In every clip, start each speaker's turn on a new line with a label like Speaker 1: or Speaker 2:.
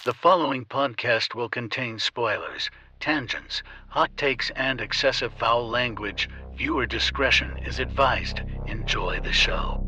Speaker 1: The following podcast will contain spoilers, tangents, hot takes, and excessive foul language. Viewer discretion is advised. Enjoy the show.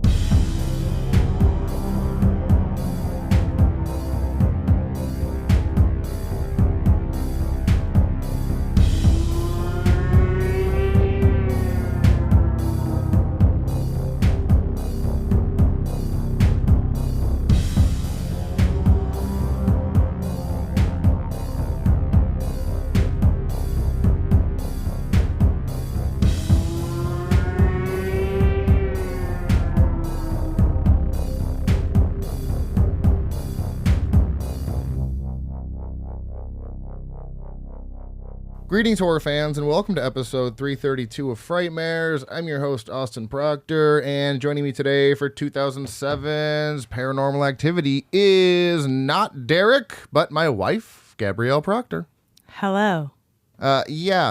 Speaker 2: Greetings, horror fans, and welcome to episode 332 of Frightmares. I'm your host, Austin Proctor, and joining me today for 2007's Paranormal Activity is not Derek, but my wife, Gabrielle Proctor.
Speaker 3: Hello.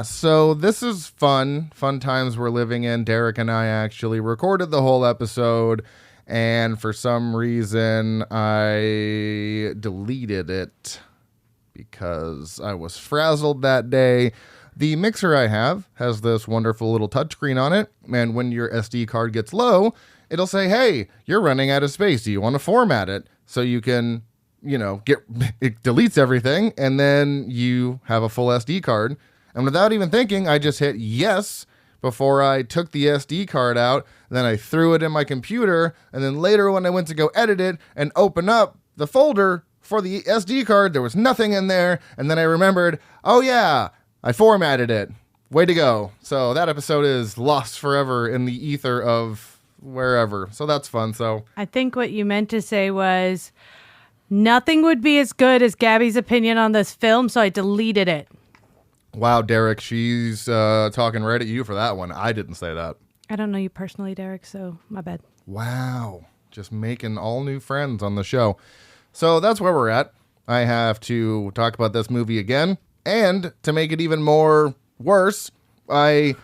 Speaker 2: So this is fun times we're living in. Derek and I actually recorded the whole episode, and for some reason, I deleted it because I was frazzled that day. The mixer I have has this wonderful little touchscreen on it, and when your SD card gets low, it'll say, hey, you're running out of space. Do you want to format it? So you can, it deletes everything, and then you have a full SD card. And without even thinking, I just hit yes before I took the SD card out. Then I threw it in my computer, and then later when I went to go edit it and open up the folder for the SD card, there was nothing in there, and then I remembered, oh yeah, I formatted it. Way to go. So that episode is lost forever in the ether of wherever. So that's fun. So
Speaker 3: I think what you meant to say was nothing would be as good as Gabby's opinion on this film, so I deleted it.
Speaker 2: Wow, Derek, she's talking right at you for that one. I didn't say that.
Speaker 3: I don't know you personally, Derek, so my bad.
Speaker 2: Wow. Just making all new friends on the show. So that's where we're at. I have to talk about this movie again. And to make it even more worse, I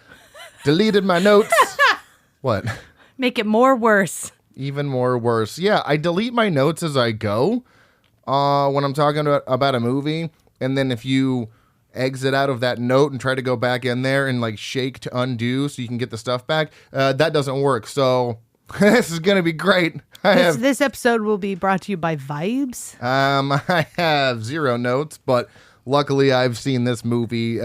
Speaker 2: deleted my notes. What?
Speaker 3: Make it more worse.
Speaker 2: Even more worse. Yeah, I delete my notes as I go when I'm talking about a movie. And then if you exit out of that note and try to go back in there and like shake to undo so you can get the stuff back, that doesn't work. So this is going to be great.
Speaker 3: This episode will be brought to you by Vibes.
Speaker 2: I have zero notes, but luckily I've seen this movie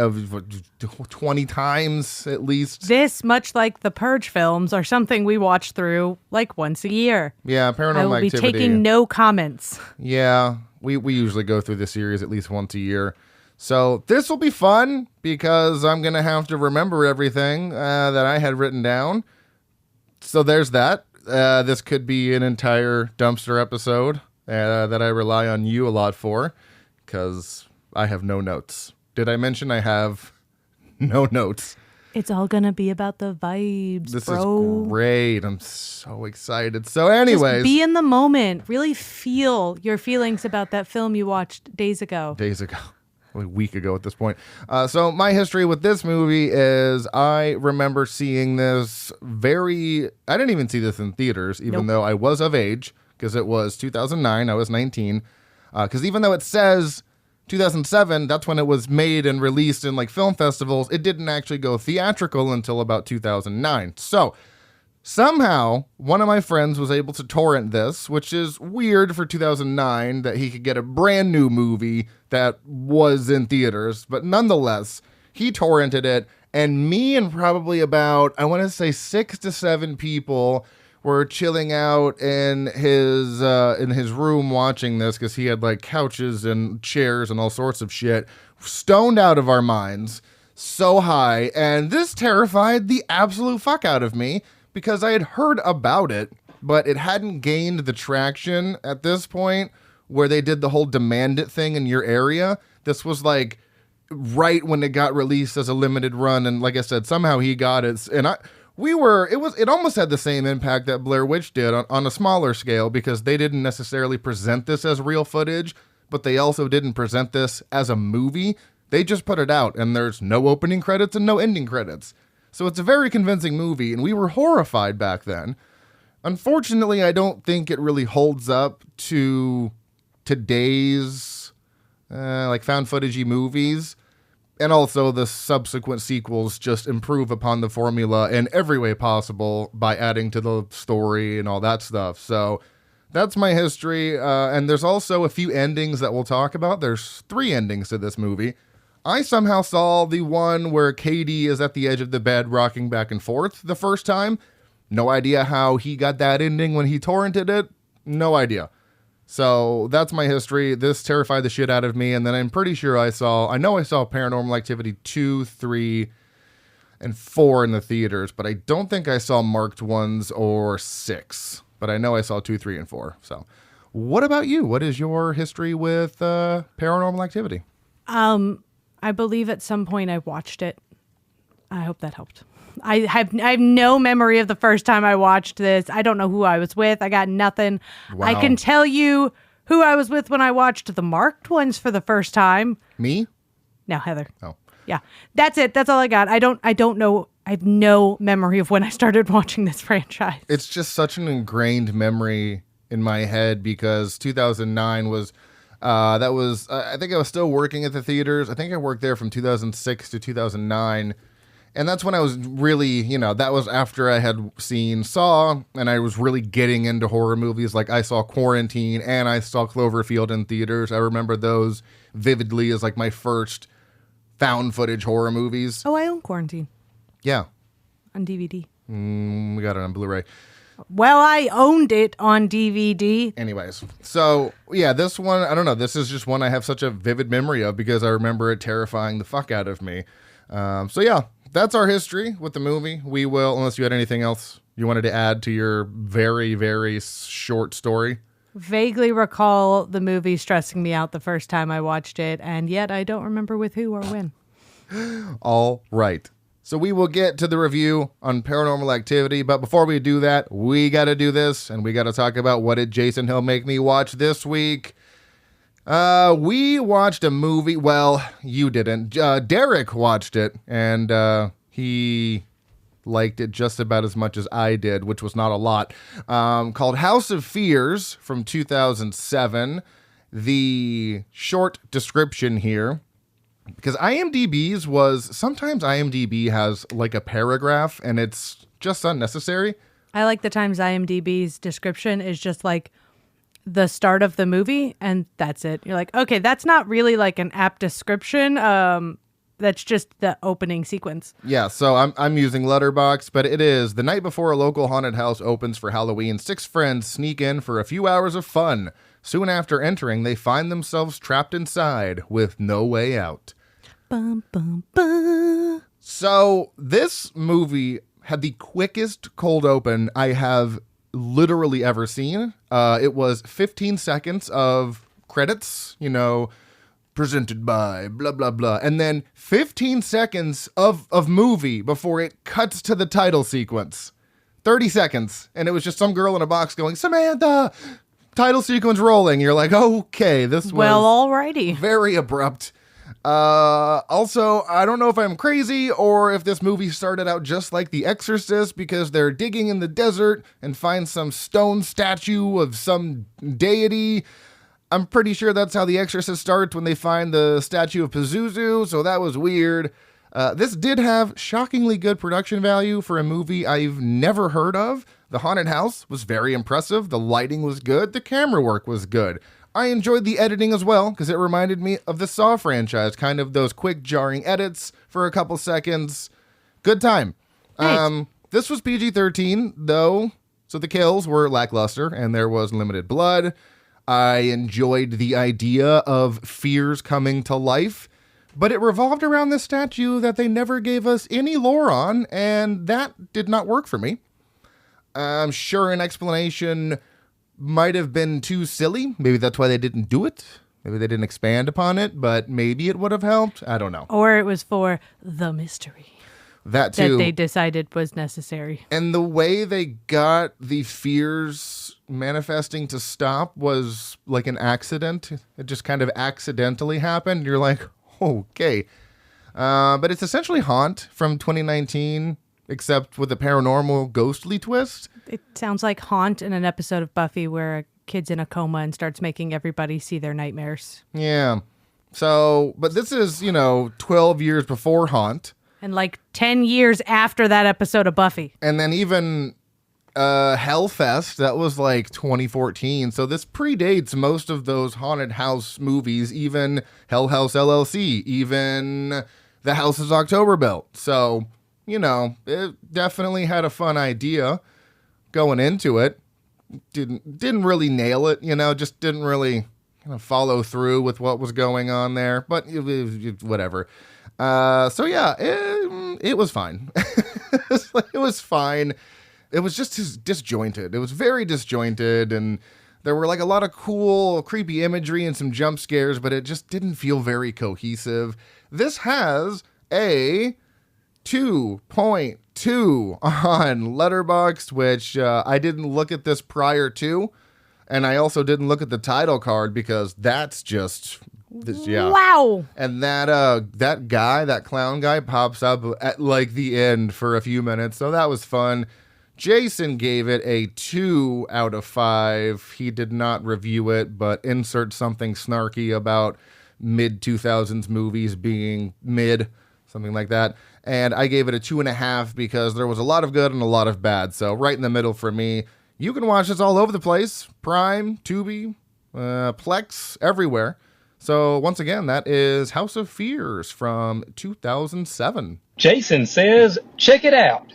Speaker 2: 20 times at least.
Speaker 3: This, much like the Purge films, are something we watch through like once a year.
Speaker 2: Yeah, Paranormal Activity.
Speaker 3: I will be taking no comments.
Speaker 2: Yeah, we usually go through the series at least once a year. So this will be fun because I'm going to have to remember everything that I had written down. So there's that. This could be an entire dumpster episode that I rely on you a lot for because I have no notes. Did I mention I have no notes?
Speaker 3: It's all going to be about the vibes,
Speaker 2: this
Speaker 3: bro.
Speaker 2: Is great. I'm so excited. So anyways.
Speaker 3: Just be in the moment. Really feel your feelings about that film you watched days ago.
Speaker 2: A week ago at this point. So my history with this movie is I remember seeing this I didn't even see this in theaters, even though I was of age, because it was 2009. I was 19. Because even though it says 2007, that's when it was made and released in like film festivals, it didn't actually go theatrical until about 2009. So somehow, one of my friends was able to torrent this, which is weird for 2009 that he could get a brand new movie that was in theaters. But nonetheless, he torrented it, and me and probably about, I want to say 6 to 7 people were chilling out in his room watching this because he had like couches and chairs and all sorts of shit, stoned out of our minds, so high. And this terrified the absolute fuck out of me, because I had heard about it, but it hadn't gained the traction at this point where they did the whole demand it thing in your area. This was like right when it got released as a limited run. And like I said, somehow he got it. And it almost had the same impact that Blair Witch did on a smaller scale, because they didn't necessarily present this as real footage, but they also didn't present this as a movie. They just put it out and there's no opening credits and no ending credits. So it's a very convincing movie, and we were horrified back then. Unfortunately, I don't think it really holds up to today's like found footagey movies. And also the subsequent sequels just improve upon the formula in every way possible by adding to the story and all that stuff. So that's my history. And there's also a few endings that we'll talk about. There's 3 endings to this movie. I somehow saw the one where Katie is at the edge of the bed rocking back and forth the first time. No idea how he got that ending when he torrented it. No idea. So that's my history. This terrified the shit out of me. And then I'm pretty sure I saw Paranormal Activity 2, 3, and 4 in the theaters. But I don't think I saw marked ones or 6. But I know I saw 2, 3, and 4. So what about you? What is your history with Paranormal Activity?
Speaker 3: I believe at some point I watched it. I hope that helped. I have no memory of the first time I watched this. I don't know who I was with. I got nothing.
Speaker 2: Wow.
Speaker 3: I can tell you who I was with when I watched the marked ones for the first time.
Speaker 2: Me?
Speaker 3: No, Heather.
Speaker 2: Oh.
Speaker 3: Yeah. That's it. That's all I got. I don't know. I have no memory of when I started watching this franchise.
Speaker 2: It's just such an ingrained memory in my head because 2009 was I think I was still working at the theaters. I think I worked there from 2006 to 2009. And that's when I was really, that was after I had seen Saw, and I was really getting into horror movies. Like I saw Quarantine and I saw Cloverfield in theaters. I remember those vividly as like my first found footage horror movies.
Speaker 3: Oh, I own Quarantine.
Speaker 2: Yeah.
Speaker 3: On DVD.
Speaker 2: We got it on Blu-ray.
Speaker 3: Well, I owned it on DVD.
Speaker 2: Anyways, so yeah, this one, I don't know. This is just one I have such a vivid memory of because I remember it terrifying the fuck out of me. So yeah. That's our history with the movie. We will, unless you had anything else you wanted to add to your very, very short story.
Speaker 3: Vaguely recall the movie stressing me out the first time I watched it, and yet I don't remember with who or when.
Speaker 2: All right. So we will get to the review on Paranormal Activity, but before we do that, we got to do this, and we got to talk about what did Jason Hill make me watch this week. We watched a movie. Well, you didn't. Derek watched it, and he liked it just about as much as I did, which was not a lot. Called House of Fears from 2007. The short description here, because IMDb's was sometimes IMDb has like a paragraph, and it's just unnecessary.
Speaker 3: I like the times IMDb's description is just like the start of the movie, and that's it. You're like, okay, that's not really like an apt description. That's just the opening sequence.
Speaker 2: Yeah, so I'm using Letterboxd, but it is the night before a local haunted house opens for Halloween. 6 friends sneak in for a few hours of fun. Soon after entering, they find themselves trapped inside with no way out.
Speaker 3: Bum, bum, bum.
Speaker 2: So this movie had the quickest cold open I have literally ever seen. It was 15 seconds of credits, presented by blah, blah, blah. And then 15 seconds of movie before it cuts to the title sequence. 30 seconds. And it was just some girl in a box going, Samantha, title sequence rolling. You're like, okay, this was
Speaker 3: alrighty.
Speaker 2: Very abrupt. Also, I don't know if I'm crazy or if this movie started out just like The Exorcist because they're digging in the desert and find some stone statue of some deity. I'm pretty sure that's how The Exorcist starts when they find the statue of Pazuzu, so that was weird. This did have shockingly good production value for a movie I've never heard of. The haunted house was very impressive. The lighting was good. The camera work was good. I enjoyed the editing as well because it reminded me of the Saw franchise, kind of those quick jarring edits for a couple seconds. Good time.
Speaker 3: Nice.
Speaker 2: This was PG-13 though, so the kills were lackluster and there was limited blood. I enjoyed the idea of fears coming to life, but it revolved around this statue that they never gave us any lore on, and that did not work for me. I'm sure an explanation might have been too silly. Maybe that's why they didn't do it. Maybe they didn't expand upon it, but maybe it would have helped. I don't know.
Speaker 3: Or it was for the mystery.
Speaker 2: That too.
Speaker 3: That they decided was necessary.
Speaker 2: And the way they got the fears manifesting to stop was like an accident. It just kind of accidentally happened. You're like, okay. But it's essentially Haunt from 2019, except with a paranormal ghostly twist.
Speaker 3: It sounds like Haunt in an episode of Buffy where a kid's in a coma and starts making everybody see their nightmares.
Speaker 2: Yeah. So, but this is, 12 years before Haunt.
Speaker 3: And like 10 years after that episode of Buffy.
Speaker 2: And then even Hellfest, that was like 2014. So this predates most of those haunted house movies, even Hell House LLC, even The House is October Built. So, it definitely had a fun idea going into it. Didn't really nail it, just didn't really follow through with what was going on there. But whatever. So yeah, it was fine. It was fine. It was just disjointed. It was very disjointed, and there were like a lot of cool, creepy imagery and some jump scares, but it just didn't feel very cohesive. This has a 2.2 on Letterboxd, which I didn't look at this prior to, and I also didn't look at the title card because that's just...
Speaker 3: Wow.
Speaker 2: And that clown guy pops up at like the end for a few minutes. So that was fun. Jason gave it a 2 out of 5. He did not review it, but insert something snarky about mid 2000s movies being mid, something like that. And I gave it a 2.5 because there was a lot of good and a lot of bad. So right in the middle for me. You can watch this all over the place. Prime, Tubi, Plex, everywhere. So, once again, that is House of Fears from 2007.
Speaker 4: Jason says, check it out.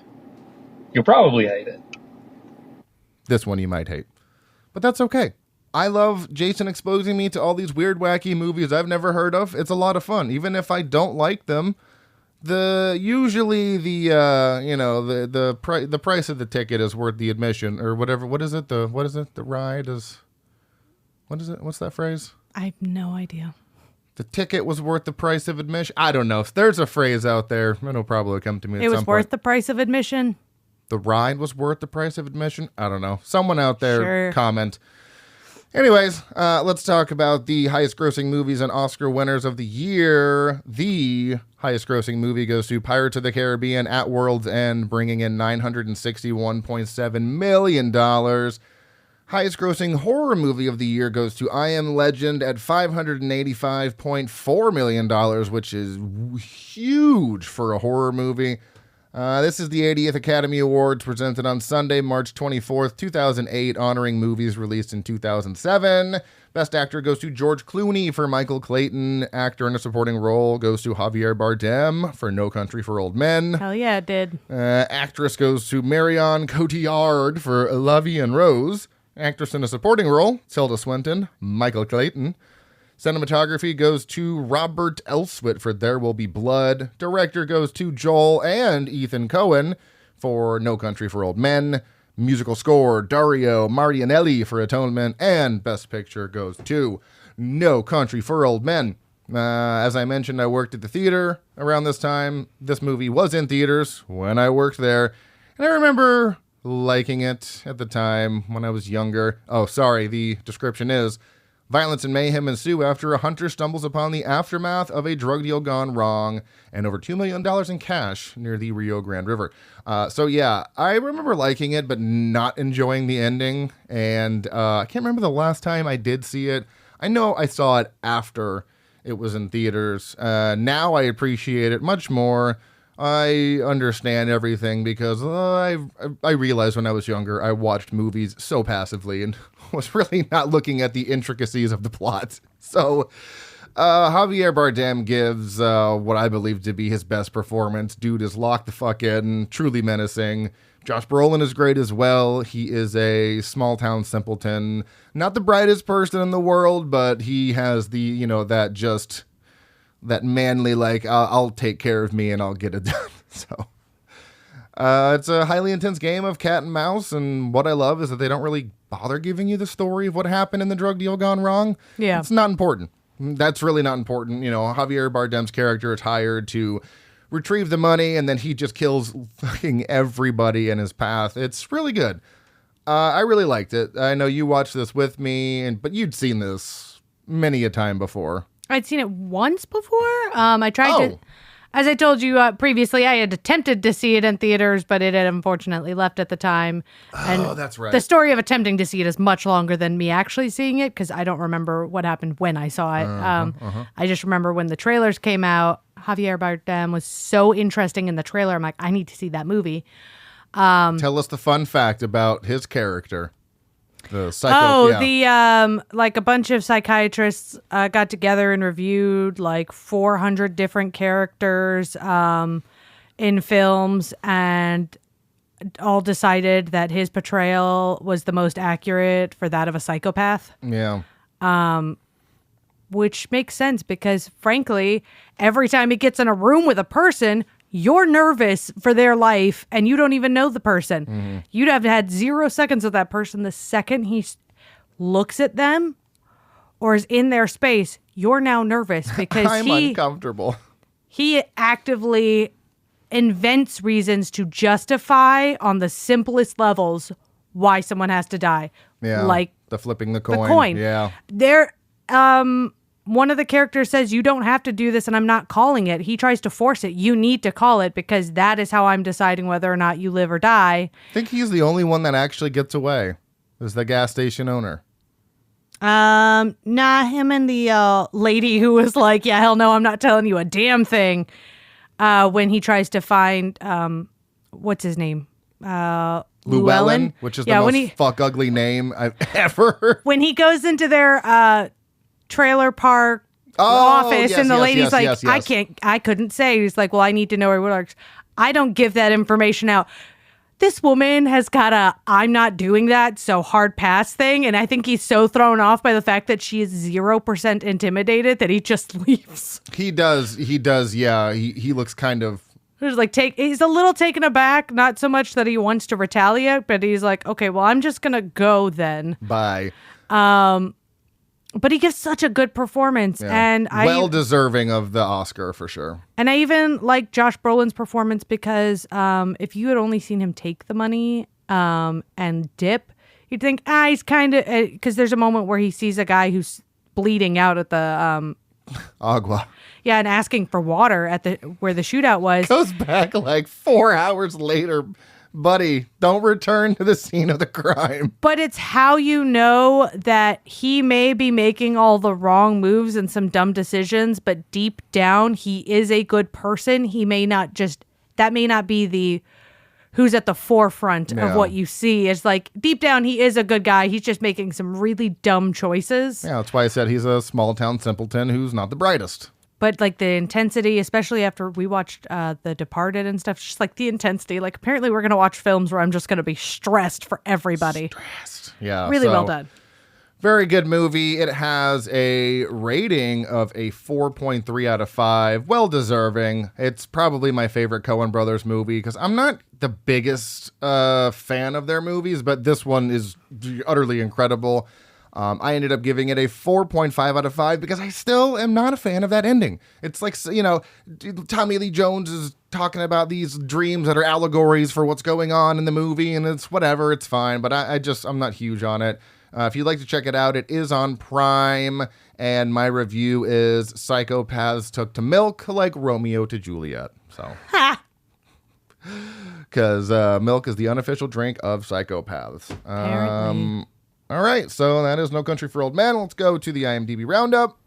Speaker 4: You'll probably hate it.
Speaker 2: This one you might hate. But that's okay. I love Jason exposing me to all these weird, wacky movies I've never heard of. It's a lot of fun. Even if I don't like them, the price of the ticket is worth the admission or whatever. What is it? The ride is... What is it? What's that phrase?
Speaker 3: I have no idea.
Speaker 2: The ticket was worth the price of admission. I don't know. If there's a phrase out there, it'll probably come to me at some point.
Speaker 3: It was worth the price of admission?
Speaker 2: The ride was worth the price of admission? I don't know. Someone out there
Speaker 3: Sure.
Speaker 2: comment. Anyways, let's talk about the highest grossing movies and Oscar winners of the year. The highest grossing movie goes to Pirates of the Caribbean at World's End, bringing in $961.7 million. Highest grossing horror movie of the year goes to I Am Legend at $585.4 million, which is huge for a horror movie. This is the 80th Academy Awards presented on Sunday, March 24th, 2008, honoring movies released in 2007. Best actor goes to George Clooney for Michael Clayton. Actor in a supporting role goes to Javier Bardem for No Country for Old Men.
Speaker 3: Hell yeah, it did.
Speaker 2: Actress goes to Marion Cotillard for La Vie en Rose. Actress in a supporting role, Tilda Swinton, Michael Clayton. Cinematography goes to Robert Elswit for There Will Be Blood. Director goes to Joel and Ethan Coen for No Country for Old Men. Musical score, Dario Marianelli for Atonement. And Best Picture goes to No Country for Old Men. As I mentioned, I worked at the theater around this time. This movie was in theaters when I worked there. And I remember liking it at the time when I was younger. Oh, sorry, the description is, violence and mayhem ensue after a hunter stumbles upon the aftermath of a drug deal gone wrong and over $2 million in cash near the Rio Grande River. So yeah, I remember liking it, but not enjoying the ending. And I can't remember the last time I did see it. I know I saw it after it was in theaters. Now I appreciate it much more. I understand everything because I realized when I was younger, I watched movies so passively and was really not looking at the intricacies of the plot. So Javier Bardem gives what I believe to be his best performance. Dude is locked the fuck in, truly menacing. Josh Brolin is great as well. He is a small town simpleton, not the brightest person in the world, but he has the, that manly, I'll take care of me and I'll get it done. So it's a highly intense game of cat and mouse. And what I love is that they don't really bother giving you the story of what happened in the drug deal gone wrong.
Speaker 3: Yeah.
Speaker 2: It's not important. That's really not important. Javier Bardem's character is hired to retrieve the money and then he just kills fucking everybody in his path. It's really good. I really liked it. I know you watched this with me, but you'd seen this many a time before.
Speaker 3: I'd seen it once before. I tried As I told you previously, I had attempted to see it in theaters, but it had unfortunately left at the time.
Speaker 2: Oh, that's right.
Speaker 3: The story of attempting to see it is much longer than me actually seeing it, because I don't remember what happened when I saw it. I just remember when the trailers came out, Javier Bardem was so interesting in the trailer. I'm like, I need to see that movie.
Speaker 2: Tell us the fun fact about his character. The psycho.
Speaker 3: Like a bunch of psychiatrists got together and reviewed like 400 different characters in films, and all decided that his portrayal was the most accurate for that of a psychopath.
Speaker 2: Yeah.
Speaker 3: Which makes sense because, frankly, every time he gets in a room with a person, you're nervous for their life and you don't even know the person. Mm-hmm. You'd have had 0 seconds with that person. The second he looks at them or is in their space, you're now nervous because
Speaker 2: I'm uncomfortable.
Speaker 3: He actively invents reasons to justify on the simplest levels why someone has to die.
Speaker 2: Yeah,
Speaker 3: like
Speaker 2: the flipping the coin. Yeah.
Speaker 3: One of the characters says, you don't have to do this and I'm not calling it. He tries to force it. You need to call it because that is how I'm deciding whether or not you live or die.
Speaker 2: I think he's the only one that actually gets away. Is the gas station owner.
Speaker 3: Nah, him and the lady who was like, yeah, hell no, I'm not telling you a damn thing. When he tries to find, what's his name?
Speaker 2: Llewellyn, which is the most fuck ugly name I've ever heard.
Speaker 3: When he goes into their trailer park office and the lady's like, I couldn't say. He's like, well, I need to know where it works. I don't give that information out. This woman has got a I'm not doing that, so hard pass thing. And I think he's so thrown off by the fact that she is 0% intimidated that he just leaves.
Speaker 2: He does. Yeah. He looks kind of.
Speaker 3: He's a little taken aback, not so much that he wants to retaliate, but he's like, okay, well, I'm just going to go then.
Speaker 2: Bye.
Speaker 3: But he gives such a good performance, and
Speaker 2: deserving of the Oscar for sure.
Speaker 3: And I even like Josh Brolin's performance because if you had only seen him take the money and dip, you'd think he's kind of because there's a moment where he sees a guy who's bleeding out at the
Speaker 2: agua.
Speaker 3: Yeah, and asking for water at where the shootout was.
Speaker 2: Goes back like 4 hours later. Buddy, don't return to the scene of the crime.
Speaker 3: But it's how you know that he may be making all the wrong moves and some dumb decisions, but deep down, he is a good person. He may not that may not be the who's at the forefront of what you see. It's like, deep down, he is a good guy. He's just making some really dumb choices.
Speaker 2: Yeah, that's why I said he's a small town simpleton who's not the brightest.
Speaker 3: But like the intensity, especially after we watched The Departed and stuff, just like the intensity. Like apparently we're going to watch films where I'm just going to be stressed for everybody.
Speaker 2: Stressed. Yeah.
Speaker 3: Really well done.
Speaker 2: Very good movie. It has a rating of a 4.3 out of 5. Well deserving. It's probably my favorite Coen Brothers movie because I'm not the biggest fan of their movies, but this one is utterly incredible. I ended up giving it a 4.5 out of 5 because I still am not a fan of that ending. It's like, Tommy Lee Jones is talking about these dreams that are allegories for what's going on in the movie, and it's whatever, it's fine, but I'm not huge on it. If you'd like to check it out, it is on Prime, and my review is psychopaths took to milk like Romeo to Juliet. So, because milk is the unofficial drink of psychopaths.
Speaker 3: Apparently.
Speaker 2: All right, so that is No Country for Old Men. Let's go to the IMDb Roundup.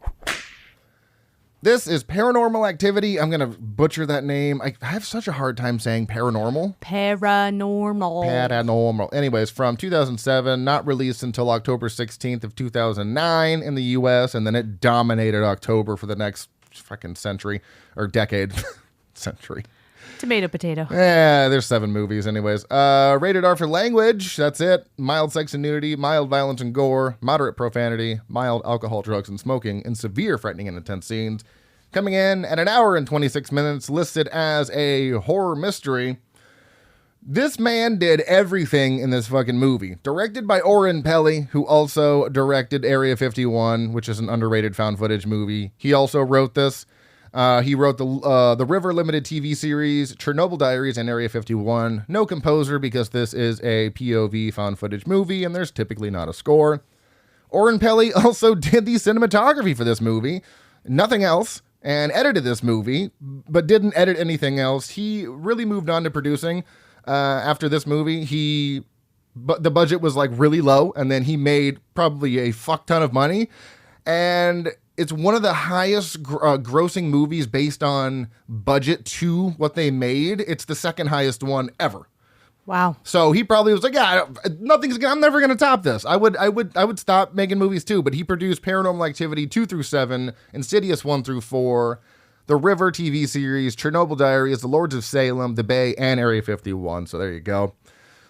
Speaker 2: This is Paranormal Activity. I'm going to butcher that name. I have such a hard time saying paranormal.
Speaker 3: Paranormal.
Speaker 2: Anyways, from 2007, not released until October 16th of 2009 in the U.S., and then it dominated October for the next fucking century, or decade. Century.
Speaker 3: Tomato, potato.
Speaker 2: Yeah, there's 7 movies anyways. Rated R for language, that's it. Mild sex and nudity, mild violence and gore, moderate profanity, mild alcohol, drugs, and smoking, and severe frightening and intense scenes. Coming in at 1 hour and 26 minutes, listed as a horror mystery. This man did everything in this fucking movie. Directed by Oren Peli, who also directed Area 51, which is an underrated found footage movie. He also wrote this. He wrote the River Limited TV series, Chernobyl Diaries, and Area 51. No composer because this is a POV found footage movie and there's typically not a score. Oren Peli also did the cinematography for this movie. Nothing else. and edited this movie, but didn't edit anything else. He really moved on to producing. After this movie, but the budget was like really low, and then he made probably a fuck ton of money. And it's one of the highest grossing movies based on budget to what they made. It's the second highest one ever.
Speaker 3: Wow.
Speaker 2: So he probably was like, yeah, I'm never going to top this. I would stop making movies too. But he produced Paranormal Activity 2 through 7, Insidious 1 through 4, The River TV series, Chernobyl Diaries, The Lords of Salem, The Bay, and Area 51. So there you go.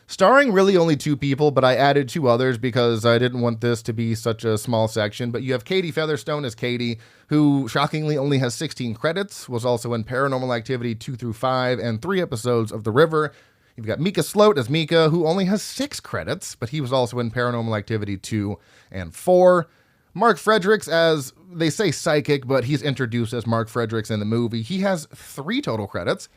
Speaker 2: Starring really only 2 people, but I added 2 others because I didn't want this to be such a small section. But you have Katie Featherstone as Katie, who shockingly only has 16 credits, was also in Paranormal Activity 2 through 5 and 3 episodes of The River. You've got Mika Sloat as Mika, who only has 6 credits, but he was also in Paranormal Activity 2 and 4. Mark Fredericks as, they say psychic, but he's introduced as Mark Fredericks in the movie. He has 3 total credits,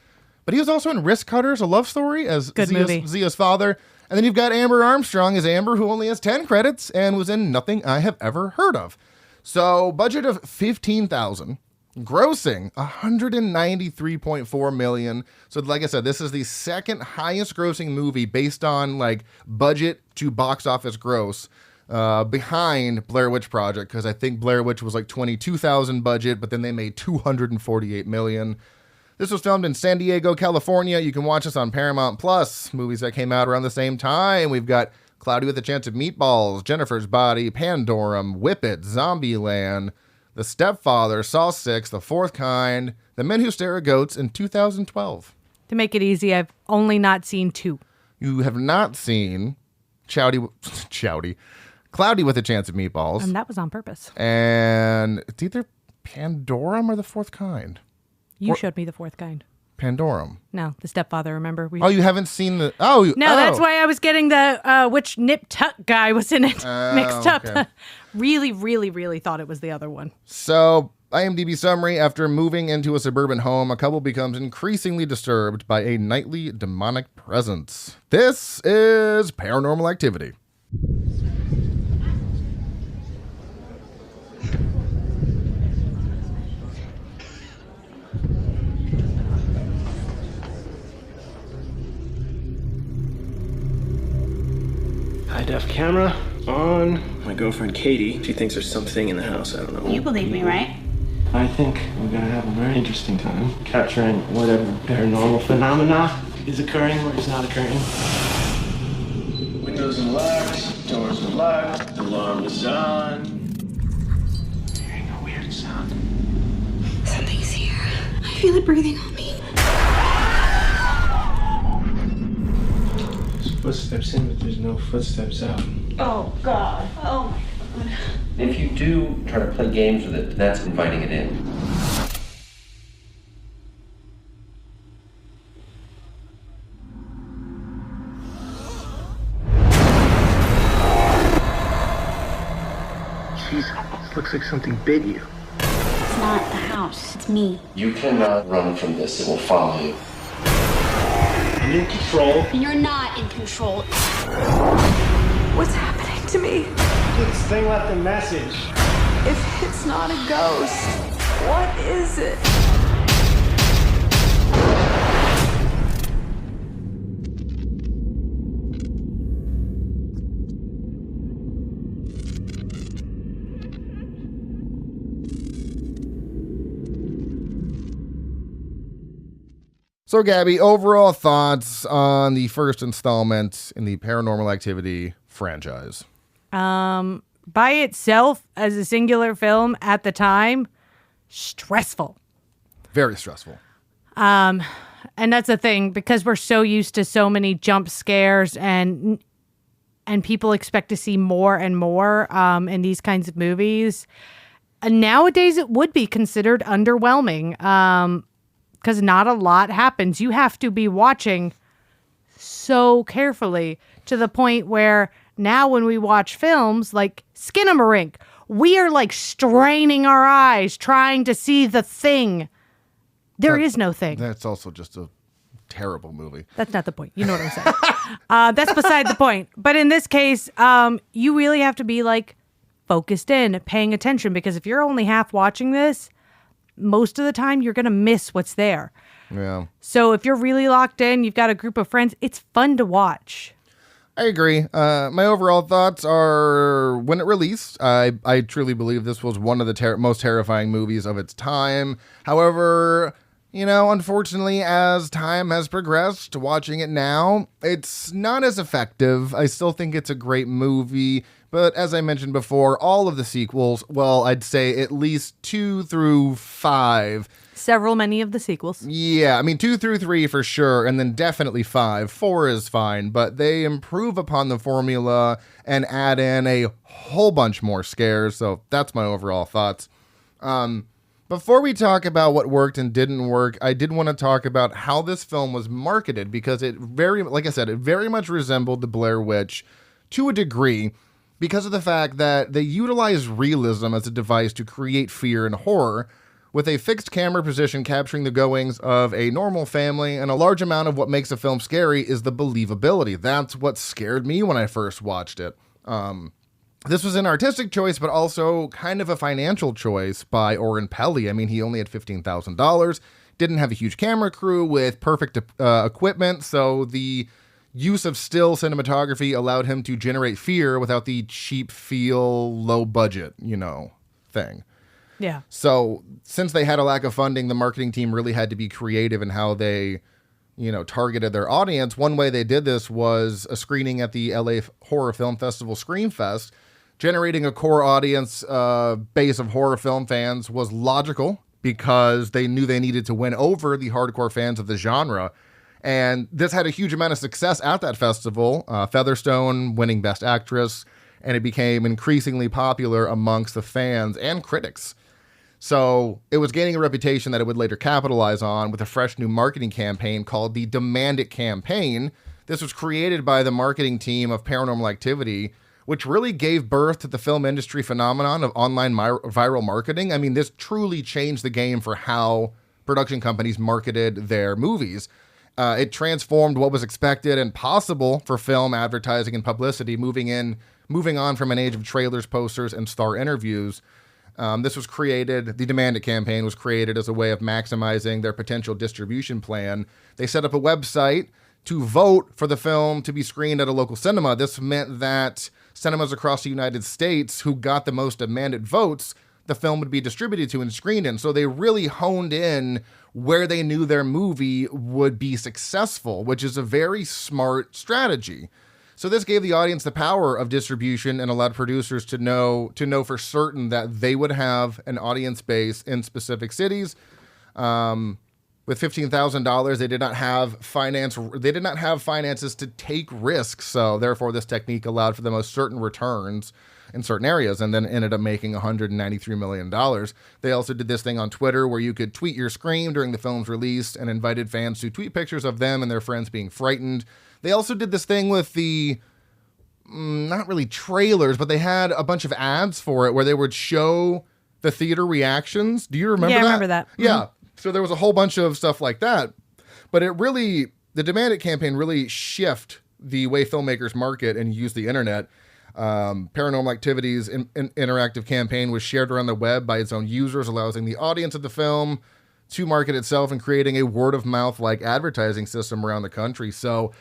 Speaker 2: but he was also in Risk Cutters, a love story, as Zia's father. And then you've got Amber Armstrong as Amber, who only has 10 credits and was in Nothing I Have Ever Heard of. So budget of $15,000. Grossing $193.4 million. So like I said, this is the second highest grossing movie based on like budget to box office gross, behind Blair Witch Project, because I think Blair Witch was like $22,000 budget, but then they made $248 million. This was filmed in San Diego, California. You can watch this on Paramount Plus. Movies that came out around the same time. We've got Cloudy with a Chance of Meatballs, Jennifer's Body, Pandorum, Whip It, Zombieland, The Stepfather, Saw 6, The Fourth Kind, The Men Who Stare at Goats in 2012.
Speaker 3: To make it easy, I've only not seen 2.
Speaker 2: You have not seen Cloudy with a Chance of Meatballs.
Speaker 3: And that was on purpose.
Speaker 2: And it's either Pandorum or The Fourth Kind.
Speaker 3: You showed me The Fourth Kind.
Speaker 2: Pandorum.
Speaker 3: No, The Stepfather, remember?
Speaker 2: You haven't seen the...
Speaker 3: That's why I was getting the which Nip Tuck guy was in it mixed up.
Speaker 2: Okay.
Speaker 3: Really, really, really thought it was the other one.
Speaker 2: So, IMDb summary, after moving into a suburban home, a couple becomes increasingly disturbed by a nightly demonic presence. This is Paranormal Activity.
Speaker 5: High-def camera on. My girlfriend Katie, she thinks there's something in the house. I don't know.
Speaker 6: You believe me, right?
Speaker 5: I think we're gonna have a very interesting time capturing whatever paranormal phenomena is occurring or is not occurring. Windows are locked, doors are locked, alarm is on. Hearing a weird sound.
Speaker 6: Something's here. I feel it breathing on me.
Speaker 5: There's footsteps in, but there's no footsteps out.
Speaker 6: Oh, God. Oh, my God.
Speaker 7: If you do try to play games with it, that's inviting it in.
Speaker 5: Jeez, this looks like something bit you.
Speaker 6: It's not the house. It's me.
Speaker 7: You cannot run from this. It will follow you.
Speaker 5: I'm in control.
Speaker 6: You're not in control. What's happening to me?
Speaker 5: This thing left a message.
Speaker 6: If it's not a ghost, what is it?
Speaker 2: So, Gabby, overall thoughts on the first installment in the Paranormal Activity franchise?
Speaker 3: By itself, as a singular film at the time, stressful.
Speaker 2: Very stressful.
Speaker 3: And that's the thing, because we're so used to so many jump scares and people expect to see more and more in these kinds of movies. And nowadays, it would be considered underwhelming because not a lot happens. You have to be watching so carefully to the point where now when we watch films like Skinamarink, we are like straining our eyes trying to see the thing. There is no thing.
Speaker 2: That's also just a terrible movie.
Speaker 3: That's not the point. You know what I'm saying. That's beside the point. But in this case, you really have to be like focused in, paying attention, because if you're only half watching this, most of the time you're going to miss what's there.
Speaker 2: Yeah.
Speaker 3: So if you're really locked in, you've got a group of friends, it's fun to watch.
Speaker 2: I agree. My overall thoughts are, when it released, I truly believe this was one of the most terrifying movies of its time. However, unfortunately, as time has progressed, watching it now, it's not as effective. I still think it's a great movie, but as I mentioned before, all of the sequels, well, I'd say at least 2 through 5.
Speaker 3: Many of the sequels.
Speaker 2: Yeah, 2 through 3 for sure, and then definitely 5. 4 is fine, but they improve upon the formula and add in a whole bunch more scares, so that's my overall thoughts. Before we talk about what worked and didn't work, I did want to talk about how this film was marketed, because it very much resembled The Blair Witch to a degree, because of the fact that they utilized realism as a device to create fear and horror, with a fixed camera position capturing the goings of a normal family, and a large amount of what makes a film scary is the believability. That's what scared me when I first watched it. This was an artistic choice, but also kind of a financial choice by Oren Peli. He only had $15,000, didn't have a huge camera crew with perfect equipment, so the use of still cinematography allowed him to generate fear without the cheap feel, low budget, thing.
Speaker 3: Yeah.
Speaker 2: So since they had a lack of funding, the marketing team really had to be creative in how they, targeted their audience. One way they did this was a screening at the LA Horror Film Festival Screamfest. Generating a core audience base of horror film fans was logical, because they knew they needed to win over the hardcore fans of the genre. And this had a huge amount of success at that festival, Featherstone winning Best Actress, and it became increasingly popular amongst the fans and critics. So it was gaining a reputation that it would later capitalize on with a fresh new marketing campaign called the Demand It campaign. This was created by the marketing team of Paranormal Activity, which really gave birth to the film industry phenomenon of online viral marketing. This truly changed the game for how production companies marketed their movies. It transformed what was expected and possible for film advertising and publicity, moving on from an age of trailers, posters, and star interviews. The Demand It campaign was created as a way of maximizing their potential distribution plan. They set up a website to vote for the film to be screened at a local cinema. This meant that cinemas across the United States who got the most demanded votes, the film would be distributed to and screened in. So they really honed in where they knew their movie would be successful, which is a very smart strategy. So this gave the audience the power of distribution and allowed producers to know for certain that they would have an audience base in specific cities. With $15,000, they did not have finances to take risks. So therefore, this technique allowed for the most certain returns in certain areas, and then ended up making $193 million. They also did this thing on Twitter where you could tweet your scream during the film's release, and invited fans to tweet pictures of them and their friends being frightened. They also did this thing with the, not really trailers, but they had a bunch of ads for it where they would show the theater reactions. Do you remember that?
Speaker 3: Yeah, I remember that.
Speaker 2: Yeah. Mm-hmm. So there was a whole bunch of stuff like that. But the Demand It campaign really shifted the way filmmakers market and use the internet. Paranormal Activity's interactive campaign was shared around the web by its own users, allowing the audience of the film to market itself and creating a word-of-mouth like advertising system around the country. So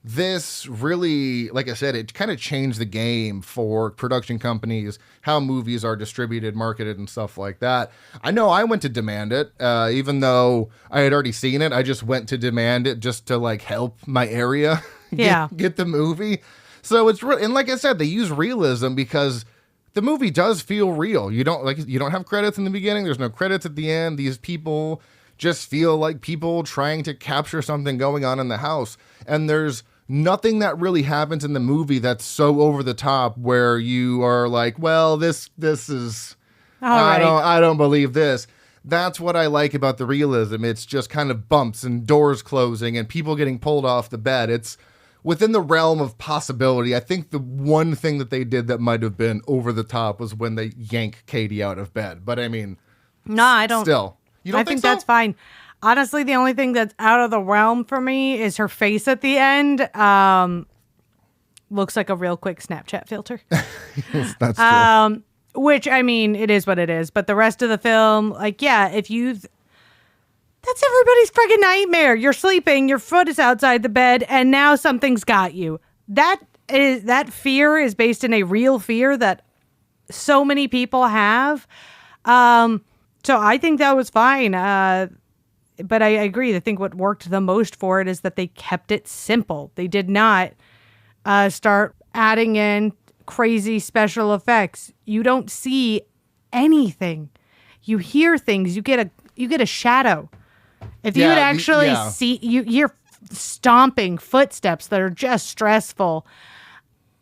Speaker 2: this really, like I said, it kind of changed the game for production companies, how movies are distributed, marketed, and stuff like that. I know I went to Demand It, even though I had already seen it. I just went to Demand It just to help my area get the movie. So it's and like I said, they use realism because the movie does feel real. You don't have credits in the beginning. There's no credits at the end. These people just feel like people trying to capture something going on in the house, and there's nothing that really happens in the movie that's so over the top where you are like, well, this is, I don't believe this. That's what I like about the realism. It's just kind of bumps and doors closing and people getting pulled off the bed. It's within the realm of possibility. I think the one thing that they did that might have been over the top was when they yank Katie out of bed. But
Speaker 3: no, I don't.
Speaker 2: Still, you don't think so?
Speaker 3: That's fine. Honestly, the only thing that's out of the realm for me is her face at the end. Looks like a real quick Snapchat filter.
Speaker 2: That's true.
Speaker 3: Which, I mean, it is what it is. But the rest of the film, like, yeah, that's everybody's friggin' nightmare. You're sleeping, your foot is outside the bed, and now something's got you. That fear is based in a real fear that so many people have. So I think that was fine. But I agree. I think what worked the most for it is that they kept it simple. They did not start adding in crazy special effects. You don't see anything. You hear things. You get a shadow. If you would actually see, you hear stomping footsteps that are just stressful.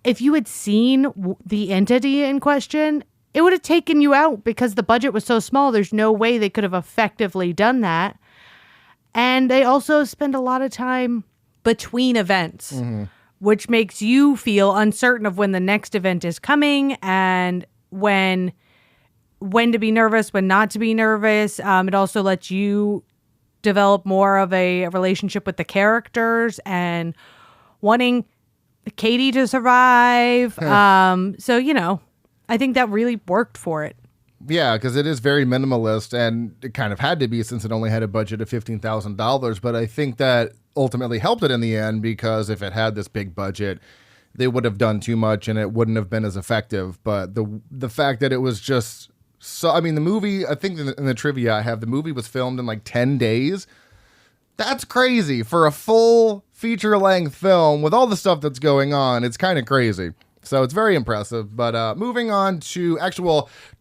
Speaker 3: If you had seen the entity in question, it would have taken you out because the budget was so small. There's no way they could have effectively done that. And they also spend a lot of time between events, which makes you feel uncertain of when the next event is coming and when to be nervous, when not to be nervous. It also lets you develop more of a relationship with the characters and wanting Katie to survive. So, I think that really worked for it.
Speaker 2: Yeah, because it is very minimalist, and it kind of had to be since it only had a budget of $15,000. But I think that ultimately helped it in the end, because if it had this big budget, they would have done too much and it wouldn't have been as effective. But the fact that it was just so, I mean, the movie, I think in the trivia I have, the movie was filmed in like 10 days. That's crazy for a full feature-length film with all the stuff that's going on. It's kind of crazy. So it's very impressive. But moving on to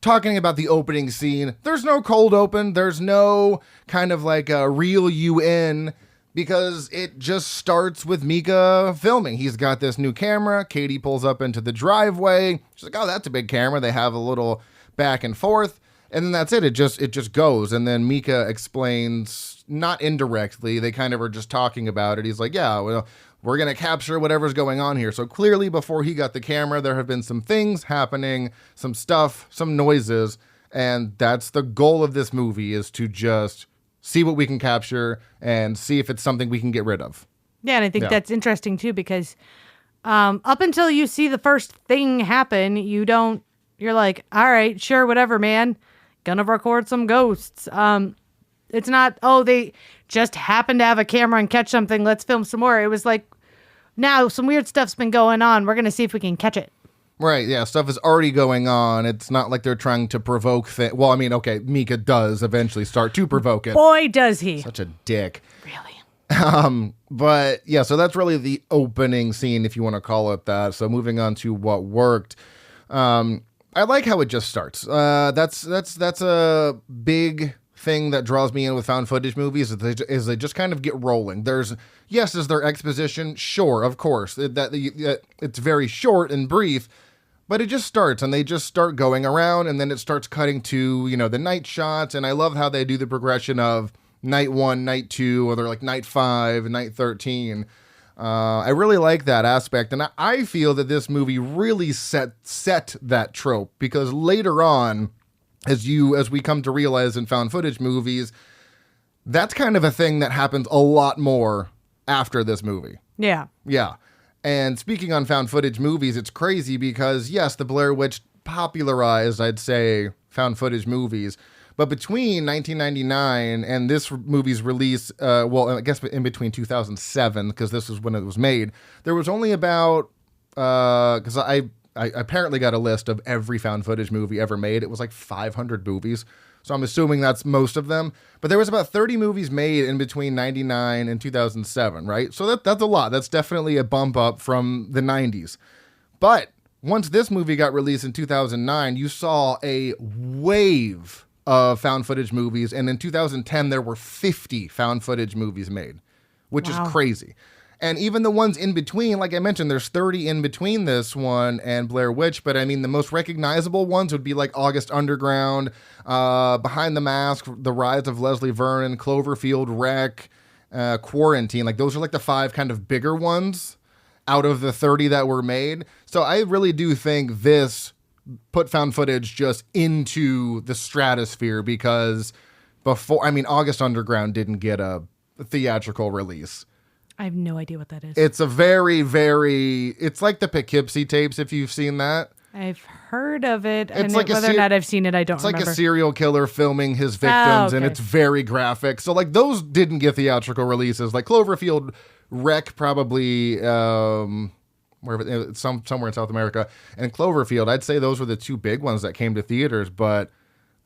Speaker 2: talking about the opening scene, there's no cold open. There's no kind of like a reel you in, because it just starts with Micah filming. He's got this new camera. Katie pulls up into the driveway. She's like, oh, that's a big camera. They have a little back and forth. And then that's it. It just goes. And then Micah explains, not indirectly, they kind of are just talking about it. He's like, yeah, well, we're going to capture whatever's going on here. So clearly before he got the camera, there have been some things happening, some stuff, some noises. And that's the goal of this movie, is to just see what we can capture and see if it's something we can get rid of.
Speaker 3: Yeah, and I think that's interesting too, because up until you see the first thing happen, you're like, all right, sure, whatever, man. Gonna record some ghosts. It's not, oh, they just happen to have a camera and catch something, let's film some more. It was like, now some weird stuff's been going on. We're going to see if we can catch it.
Speaker 2: Right, yeah, stuff is already going on. It's not like they're trying to provoke things. Well, I mean, okay, Micah does eventually start to provoke it.
Speaker 3: Boy, does he.
Speaker 2: Such a dick.
Speaker 3: Really?
Speaker 2: But yeah, so that's really the opening scene, if you want to call it that. So moving on to what worked. I like how it just starts. That's a big thing that draws me in with found footage movies, is they just kind of get rolling. Is there exposition? Sure, of course. It's very short and brief, but it just starts, and they just start going around, and then it starts cutting to, the night shots, and I love how they do the progression of night 1, night 2, or they're like night 5, night 13. I really like that aspect, and I feel that this movie really set that trope, because later on, as we come to realize in found footage movies, that's kind of a thing that happens a lot more after this movie.
Speaker 3: Yeah.
Speaker 2: Yeah. And speaking on found footage movies, it's crazy because, yes, the Blair Witch popularized, I'd say, found footage movies. But between 1999 and this movie's release, I guess in between 2007, because this was when it was made, there was only about, because I apparently got a list of every found footage movie ever made. It was like 500 movies. So I'm assuming that's most of them. But there was about 30 movies made in between 99 and 2007, right? So that's a lot. That's definitely a bump up from the 90s. But once this movie got released in 2009, you saw a wave of found footage movies. And in 2010, there were 50 found footage movies made, which is crazy. And even the ones in between, like I mentioned, there's 30 in between this one and Blair Witch. But I mean, the most recognizable ones would be like August Underground, Behind the Mask, The Rise of Leslie Vernon, Cloverfield, Wreck, Quarantine. Like those are like the 5 kind of bigger ones out of the 30 that were made. So I really do think this put found footage just into the stratosphere, because August Underground didn't get a theatrical release.
Speaker 3: I have no idea what that is.
Speaker 2: It's a very, very, it's like the Poughkeepsie tapes, if you've seen that.
Speaker 3: I've heard of it,
Speaker 2: It's
Speaker 3: and
Speaker 2: like
Speaker 3: whether or not I've seen it, I don't remember.
Speaker 2: It's like a serial killer filming his victims, and
Speaker 3: okay.
Speaker 2: it's very graphic. So, like, those didn't get theatrical releases. Like Cloverfield Wreck probably, somewhere in South America, and Cloverfield, I'd say those were the two big ones that came to theaters, but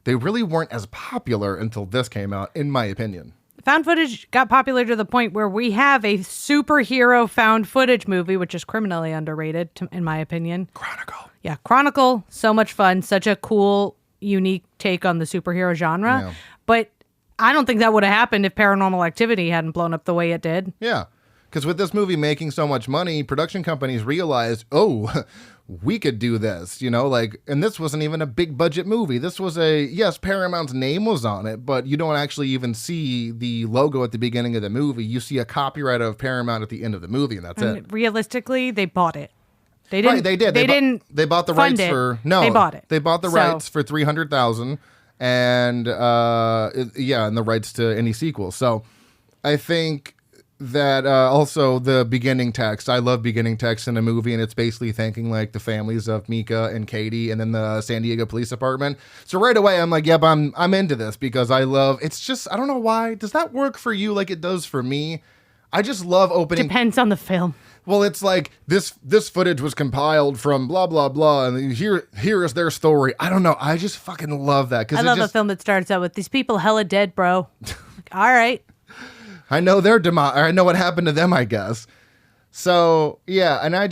Speaker 2: they really weren't as popular until this came out, in my opinion.
Speaker 3: Found footage got popular to the point where we have a superhero found footage movie, which is criminally underrated, in my opinion.
Speaker 2: Chronicle.
Speaker 3: Yeah, Chronicle, so much fun. Such a cool, unique take on the superhero genre.
Speaker 2: Yeah.
Speaker 3: But I don't think that would have happened if Paranormal Activity hadn't blown up the way it did.
Speaker 2: Yeah, because with this movie making so much money, production companies realized, oh, we could do this, you know, like, and this wasn't even a big budget movie. This was yes, Paramount's name was on it, but you don't actually even see the logo at the beginning of the movie. You see a copyright of Paramount at the end of the movie, and that's it.
Speaker 3: Realistically, they bought it. They didn't.
Speaker 2: Right, they did. They bought the
Speaker 3: fund
Speaker 2: rights
Speaker 3: it.
Speaker 2: for
Speaker 3: They bought it.
Speaker 2: They bought the rights for $300,000, and and the rights to any sequel. So, I think that also the beginning text. I love beginning text in a movie, and it's basically thanking like the families of Mika and Katie, and then the San Diego Police Department. So right away, I'm like, yep, I'm into this because I love. It's just I don't know why. Does that work for you like it does for me? I just love opening.
Speaker 3: Depends on the film.
Speaker 2: Well, it's like this footage was compiled from blah, blah, blah, and here is their story. I don't know. I just fucking love that.
Speaker 3: I love a film that starts out with, these people hella dead, bro. All right.
Speaker 2: I know their I know what happened to them, I guess. So, yeah, and I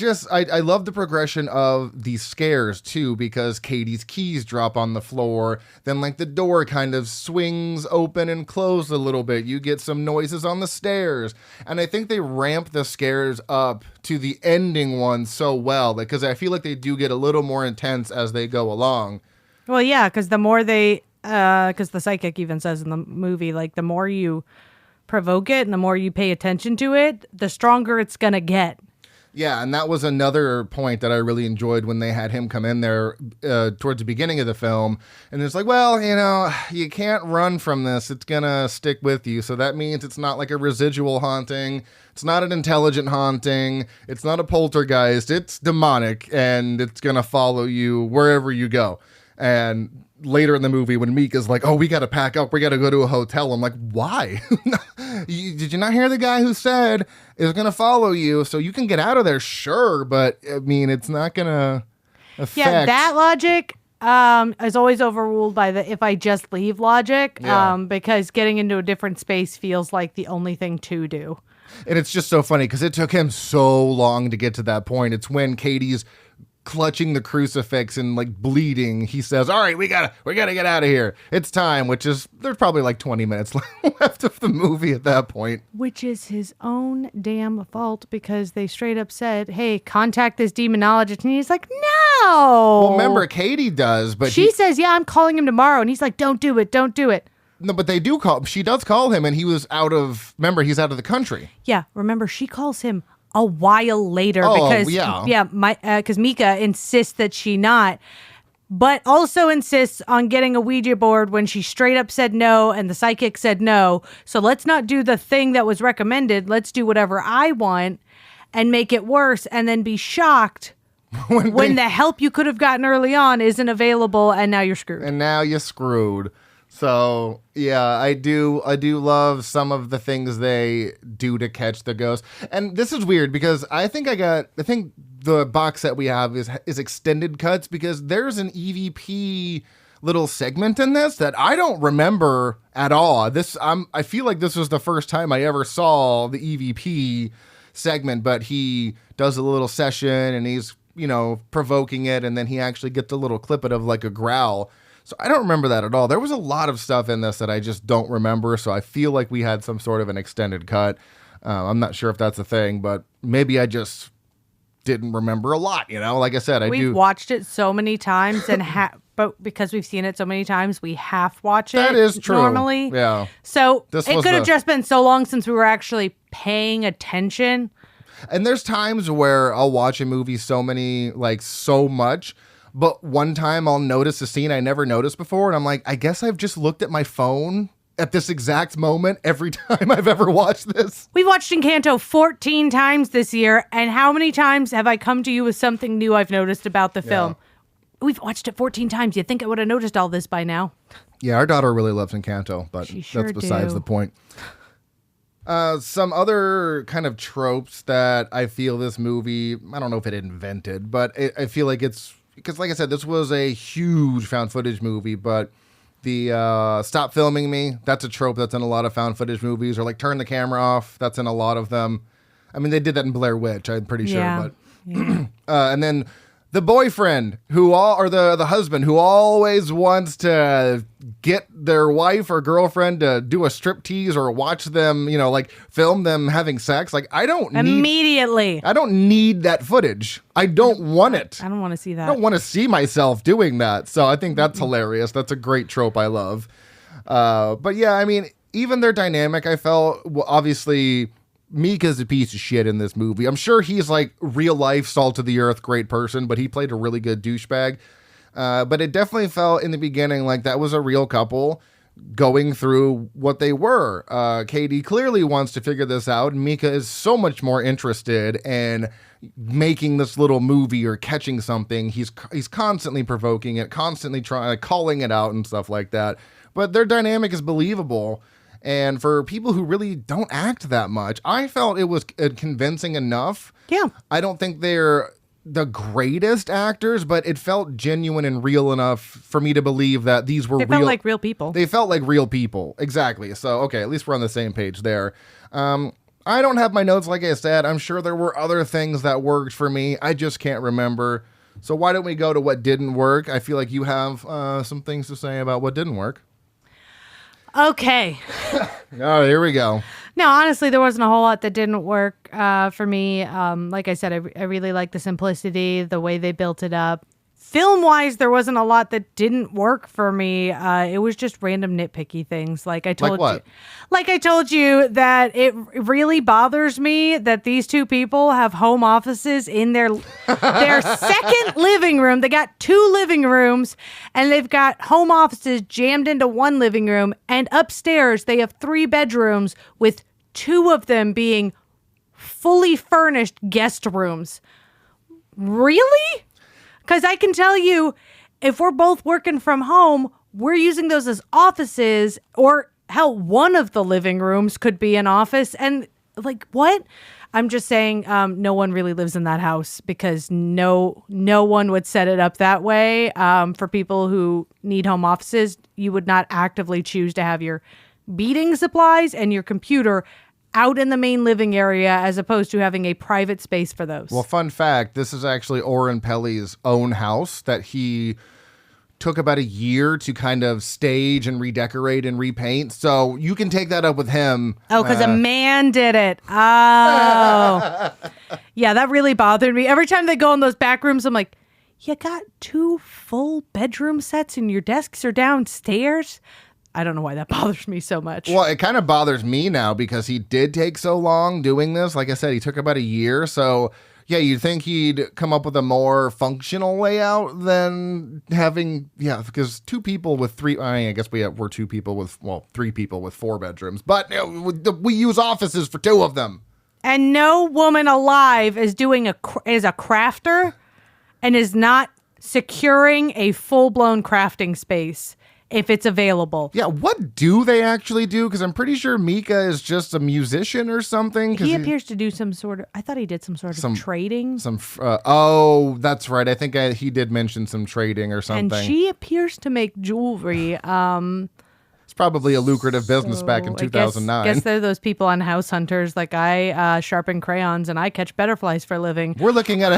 Speaker 2: love the progression of these scares, too, because Katie's keys drop on the floor. Then, like, the door kind of swings open and closed a little bit. You get some noises on the stairs. And I think they ramp the scares up to the ending one so well, because I feel like they do get a little more intense as they go along.
Speaker 3: Well, yeah, because the more because the psychic even says in the movie, like, the more you provoke it and the more you pay attention to it, the stronger it's gonna get.
Speaker 2: Yeah, and that was another point that I really enjoyed when they had him come in there towards the beginning of the film. And it's like, well, you know, you can't run from this. It's gonna stick with you. So that means it's not like a residual haunting. It's not an intelligent haunting. It's not a poltergeist. It's demonic, and it's gonna follow you wherever you go. And later in the movie, when Meek is like, oh, we got to pack up, we got to go to a hotel, I'm like, why? Did you not hear the guy who said it's going to follow you so you can get out of there? Sure, but I mean, it's not going to affect.
Speaker 3: Yeah, that logic is always overruled by the if I just leave logic, because getting into a different space feels like the only thing to do.
Speaker 2: And it's just so funny because it took him so long to get to that point. It's when Katie's clutching the crucifix and like bleeding, he says, all right, we gotta get out of here, it's time, which is, there's probably like 20 minutes left of the movie at that point,
Speaker 3: which is his own damn fault, because they straight up said, hey, contact this demonologist, and he's like, no.
Speaker 2: Well, remember, Katie does, but
Speaker 3: she says, yeah, I'm calling him tomorrow, and he's like, don't do it.
Speaker 2: No, but she does call him, and he was he's out of the country.
Speaker 3: Yeah, remember, she calls him a while later because Mika insists that she not, but also insists on getting a Ouija board when she straight up said no and the psychic said no. So let's not do the thing that was recommended. Let's do whatever I want and make it worse, and then be shocked when the help you could have gotten early on isn't available, and now you're screwed.
Speaker 2: And now you're screwed. So, yeah, I do love some of the things they do to catch the ghost. And this is weird because I think the box set we have is extended cuts, because there's an EVP little segment in this that I don't remember at all. I feel like this was the first time I ever saw the EVP segment, but he does a little session and he's, you know, provoking it, and then he actually gets a little clip of like a growl. So I don't remember that at all. There was a lot of stuff in this that I just don't remember, so I feel like we had some sort of an extended cut. I'm not sure if that's a thing, but maybe I just didn't remember a lot, you know? Like I said,
Speaker 3: we've watched it so many times, and but because we've seen it so many times, we half watch it.
Speaker 2: That is true.
Speaker 3: Normally.
Speaker 2: Yeah.
Speaker 3: So it could have just been so long since we were actually paying attention.
Speaker 2: And there's times where I'll watch a movie so much, but one time I'll notice a scene I never noticed before, and I'm like, I guess I've just looked at my phone at this exact moment every time I've ever watched this.
Speaker 3: We've watched Encanto 14 times this year, and how many times have I come to you with something new I've noticed about the film? We've watched it 14 times. You'd think I would have noticed all this by now.
Speaker 2: Yeah, our daughter really loves Encanto, but that's besides the point. Some other kind of tropes that I feel this movie, I don't know if it invented, but I feel like it's, because like I said, this was a huge found footage movie, but the stop filming me, that's a trope that's in a lot of found footage movies, or like turn the camera off, that's in a lot of them. I mean, they did that in Blair Witch, I'm pretty sure, but and then the boyfriend or the husband who always wants to get their wife or girlfriend to do a strip tease or watch them, like film them having sex. Like, I don't need that footage. I don't want it.
Speaker 3: I don't want to see that.
Speaker 2: I don't want to see myself doing that. So I think that's hilarious. That's a great trope I love. But yeah, I mean, even their dynamic, I felt, obviously, Mika's a piece of shit in this movie. I'm sure he's like real life, salt of the earth, great person, but he played a really good douchebag. But it definitely felt in the beginning like that was a real couple going through what they were. Katie clearly wants to figure this out, and Mika is so much more interested in making this little movie or catching something. He's constantly provoking it, constantly calling it out and stuff like that. But their dynamic is believable. And for people who really don't act that much, I felt it was convincing enough.
Speaker 3: Yeah.
Speaker 2: I don't think they're the greatest actors, but it felt genuine and real enough for me to believe that these were
Speaker 3: They felt like real people.
Speaker 2: They felt like real people. Exactly. So, okay, at least we're on the same page there. I don't have my notes, like I said. I'm sure there were other things that worked for me. I just can't remember. So why don't we go to what didn't work? I feel like you have some things to say about what didn't work.
Speaker 3: Okay.
Speaker 2: Oh, here we go.
Speaker 3: No, honestly, there wasn't a whole lot that didn't work for me. Like I said, I really like the simplicity, the way they built it up. Film-wise, there wasn't a lot that didn't work for me. It was just random nitpicky things. Like I told you that it really bothers me that these two people have home offices in their second living room. They got 2 living rooms, and they've got home offices jammed into 1 living room. And upstairs, they have 3 bedrooms with 2 of them being fully furnished guest rooms. Really? Because I can tell you, if we're both working from home, we're using those as offices, or hell, one of the living rooms could be an office. And like, what? I'm just saying, no one really lives in that house, because no one would set it up that way. For people who need home offices, you would not actively choose to have your beading supplies and your computer out in the main living area, as opposed to having a private space for those.
Speaker 2: Well, fun fact, this is actually Oren Peli's own house that he took about a year to kind of stage and redecorate and repaint. So you can take that up with him.
Speaker 3: Oh, because a man did it. Oh. Yeah, that really bothered me. Every time they go in those back rooms, I'm like, you got 2 full bedroom sets and your desks are downstairs? I don't know why that bothers me so much.
Speaker 2: Well, it kind of bothers me now because he did take so long doing this. Like I said, he took about a year. So, yeah, you'd think he'd come up with a more functional layout than having, because 2 people with 3, I guess we're 2 people with, 3 people with 4 bedrooms. But we use offices for 2 of them.
Speaker 3: And no woman alive is is a crafter and is not securing a full-blown crafting space if it's available.
Speaker 2: Yeah, what do they actually do? Because I'm pretty sure Mika is just a musician or something.
Speaker 3: He appears to do some sort of, I thought he did some sort of trading.
Speaker 2: Oh, that's right. I think he did mention some trading or something.
Speaker 3: And she appears to make jewelry.
Speaker 2: It's probably a lucrative business back in 2009.
Speaker 3: I guess they're those people on House Hunters. Like I sharpen crayons and I catch butterflies for a living.
Speaker 2: We're looking at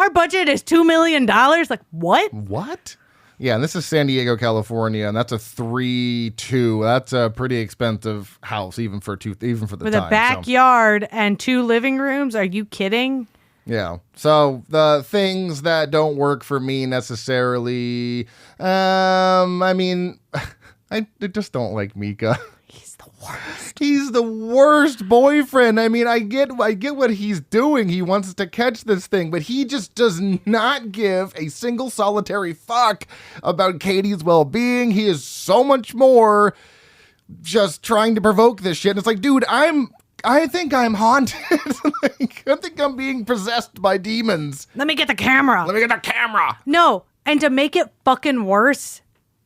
Speaker 3: our budget is $2 million. Like, what?
Speaker 2: What? Yeah, and this is San Diego, California, and that's a 3-2. That's a pretty expensive house, even for the time.
Speaker 3: With a backyard and 2 living rooms? Are you kidding?
Speaker 2: Yeah. So the things that don't work for me necessarily, I mean, I just don't like Mika.
Speaker 3: He's the worst.
Speaker 2: He's the worst boyfriend. I mean, I get what he's doing. He wants to catch this thing, but he just does not give a single solitary fuck about Katie's well-being. He is so much more just trying to provoke this shit. And it's like, dude, I think I'm haunted. I think I'm being possessed by demons.
Speaker 3: Let me get the camera.
Speaker 2: Let me get the camera.
Speaker 3: No, And to make it fucking worse,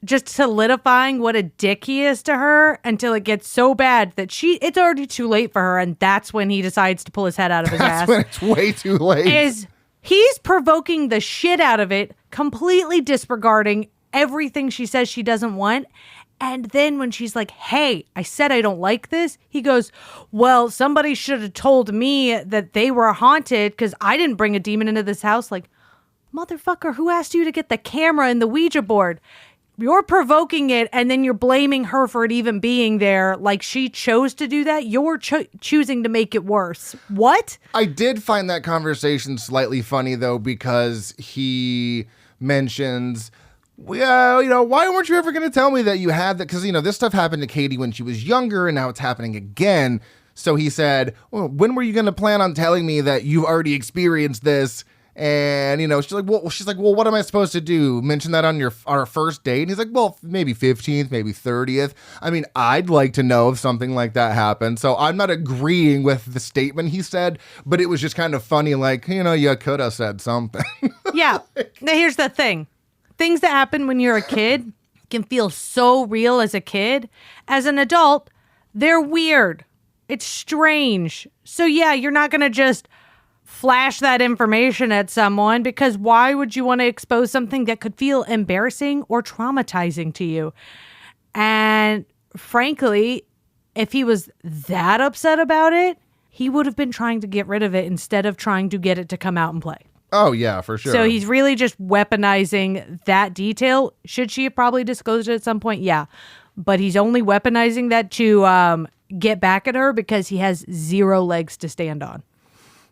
Speaker 3: just solidifying what a dick he is to her until it gets so bad that it's already too late for her, and that's when he decides to pull his head out of his ass.
Speaker 2: That's when it's way too late.
Speaker 3: He's provoking the shit out of it, completely disregarding everything she says she doesn't want. And then when she's like, hey, I said I don't like this, he goes, well, somebody should have told me that they were haunted because I didn't bring a demon into this house. Like, motherfucker, who asked you to get the camera and the Ouija board? You're provoking it, and then you're blaming her for it even being there. Like she chose to do that. You're choosing to make it worse. What? I
Speaker 2: did find that conversation slightly funny, though, because he mentions, well, why weren't you ever going to tell me that you had that? Because, this stuff happened to Katie when she was younger, and now it's happening again. So he said, well, when were you going to plan on telling me that you've already experienced this? And, she's like, well, what am I supposed to do? Mention that on our first date? And he's like, well, maybe 15th, maybe 30th. I mean, I'd like to know if something like that happened. So I'm not agreeing with the statement he said, but it was just kind of funny. Like, you could have said something.
Speaker 3: Yeah. Now, here's the thing. Things that happen when you're a kid can feel so real as a kid. As an adult, they're weird. It's strange. So yeah, you're not going to just flash that information at someone, because why would you want to expose something that could feel embarrassing or traumatizing to you? And frankly, if he was that upset about it, he would have been trying to get rid of it instead of trying to get it to come out and play.
Speaker 2: Oh, yeah, for sure.
Speaker 3: So he's really just weaponizing that detail. Should she have probably disclosed it at some point? Yeah. But he's only weaponizing that to get back at her because he has zero legs to stand on.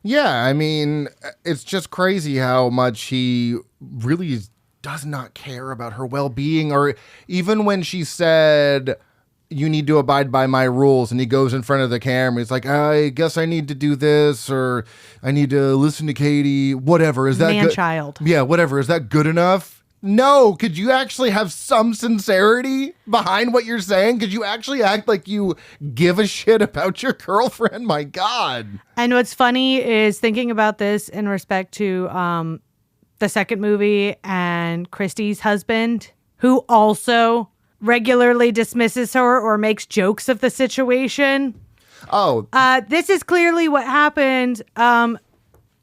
Speaker 2: Yeah, I mean, it's just crazy how much he really does not care about her well-being. Or even when she said, you need to abide by my rules, and he goes in front of the camera, he's like, I guess I need to do this, or I need to listen to Katie, whatever. Is that
Speaker 3: man-child?
Speaker 2: Yeah, whatever. Is that good enough? No. Could you actually have some sincerity behind what you're saying? Could you actually act like you give a shit about your girlfriend? My God.
Speaker 3: And what's funny is thinking about this in respect to the second movie and Christy's husband, who also regularly dismisses her or makes jokes of the situation.
Speaker 2: Oh.
Speaker 3: This is clearly what happened.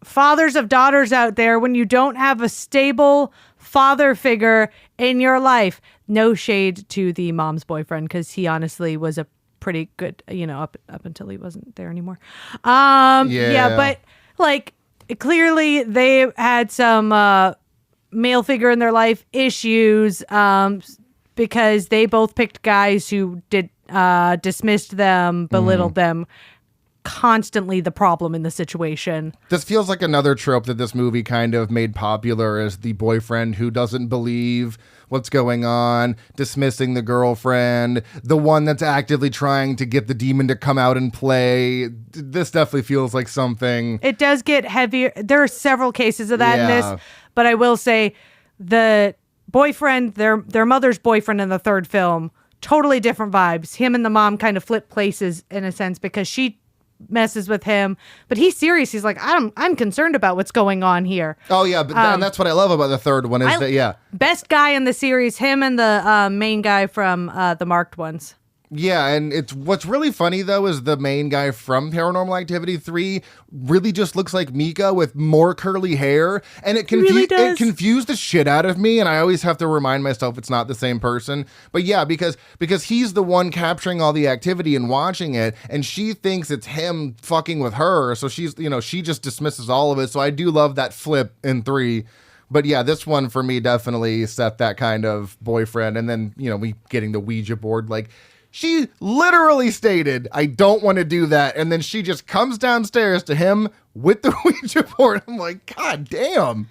Speaker 3: Fathers of daughters out there, when you don't have a stable father figure in your life. No shade to the mom's boyfriend, because he honestly was a pretty good, up until he wasn't there anymore. Yeah, but like clearly they had some male figure in their life issues because they both picked guys who dismissed them, belittled them. Constantly the problem in the situation.
Speaker 2: This feels like another trope that this movie kind of made popular, as the boyfriend who doesn't believe what's going on, dismissing the girlfriend, the one that's actively trying to get the demon to come out and play. This definitely feels like something.
Speaker 3: It does get heavier. There are several cases of that in this, but I will say the boyfriend, their mother's boyfriend in the third film, totally different vibes. Him and the mom kind of flip places in a sense, because she messes with him, but he's serious. He's like, I'm concerned about what's going on here.
Speaker 2: Oh yeah, but and that's what I love about the third one is
Speaker 3: best guy in the series, him and the main guy from the marked ones.
Speaker 2: Yeah, and what's really funny, though, is the main guy from Paranormal Activity 3 really just looks like Mika with more curly hair, and it confused the shit out of me, and I always have to remind myself it's not the same person. But yeah, because he's the one capturing all the activity and watching it, and she thinks it's him fucking with her, so she's, she just dismisses all of it. So I do love that flip in 3. But yeah, this one for me definitely set that kind of boyfriend, and then, we getting the Ouija board, like, she literally stated, I don't want to do that. And then she just comes downstairs to him with the Ouija board. I'm like, God damn.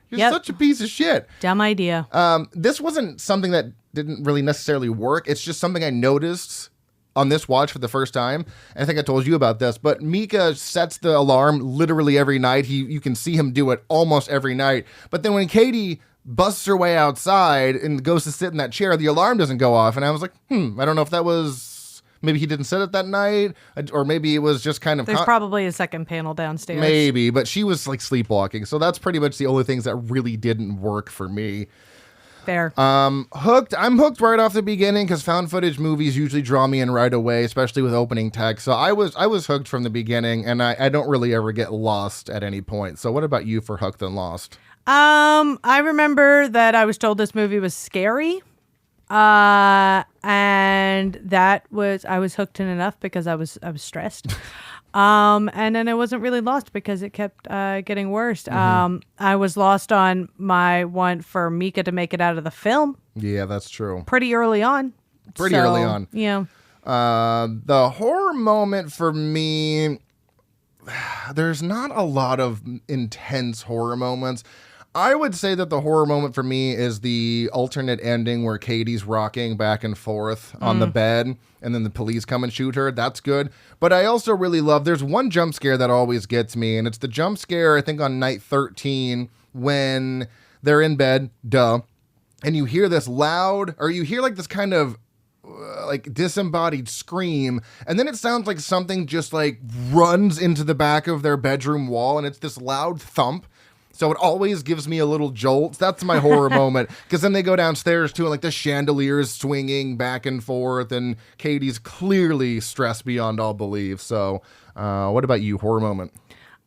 Speaker 2: You're such a piece of shit.
Speaker 3: Dumb idea.
Speaker 2: This wasn't something that didn't really necessarily work. It's just something I noticed on this watch for the first time. And I think I told you about this. But Mika sets the alarm literally every night. You can see him do it almost every night. But then when Katie busts her way outside and goes to sit in that chair, the alarm doesn't go off. And I was like, I don't know if that was Maybe he didn't set it that night, or maybe it was just kind of...
Speaker 3: There's probably a second panel downstairs.
Speaker 2: Maybe, but she was like sleepwalking. So that's pretty much the only things that really didn't work for me.
Speaker 3: Fair.
Speaker 2: Hooked. I'm hooked right off the beginning because found footage movies usually draw me in right away, especially with opening text. So I was hooked from the beginning, and I don't really ever get lost at any point. So what about you for hooked and lost?
Speaker 3: I remember that I was told this movie was scary. And I was hooked in enough because I was stressed. And then I wasn't really lost because it kept getting worse. I was lost on my want for Mika to make it out of the film.
Speaker 2: Yeah, that's true.
Speaker 3: Pretty early on. Yeah.
Speaker 2: The horror moment for me, there's not a lot of intense horror moments. I would say that the horror moment for me is the alternate ending where Katie's rocking back and forth on the bed and then the police come and shoot her. That's good. But I also really love, there's one jump scare that always gets me, and it's the jump scare, I think, on night 13 when they're in bed, and you hear this loud, or you hear like this kind of like disembodied scream, and then it sounds like something just like runs into the back of their bedroom wall, and it's this loud thump. So it always gives me a little jolt. That's my horror moment. Because then they go downstairs too, and like the chandelier is swinging back and forth, and Katie's clearly stressed beyond all belief. So what about you, horror moment?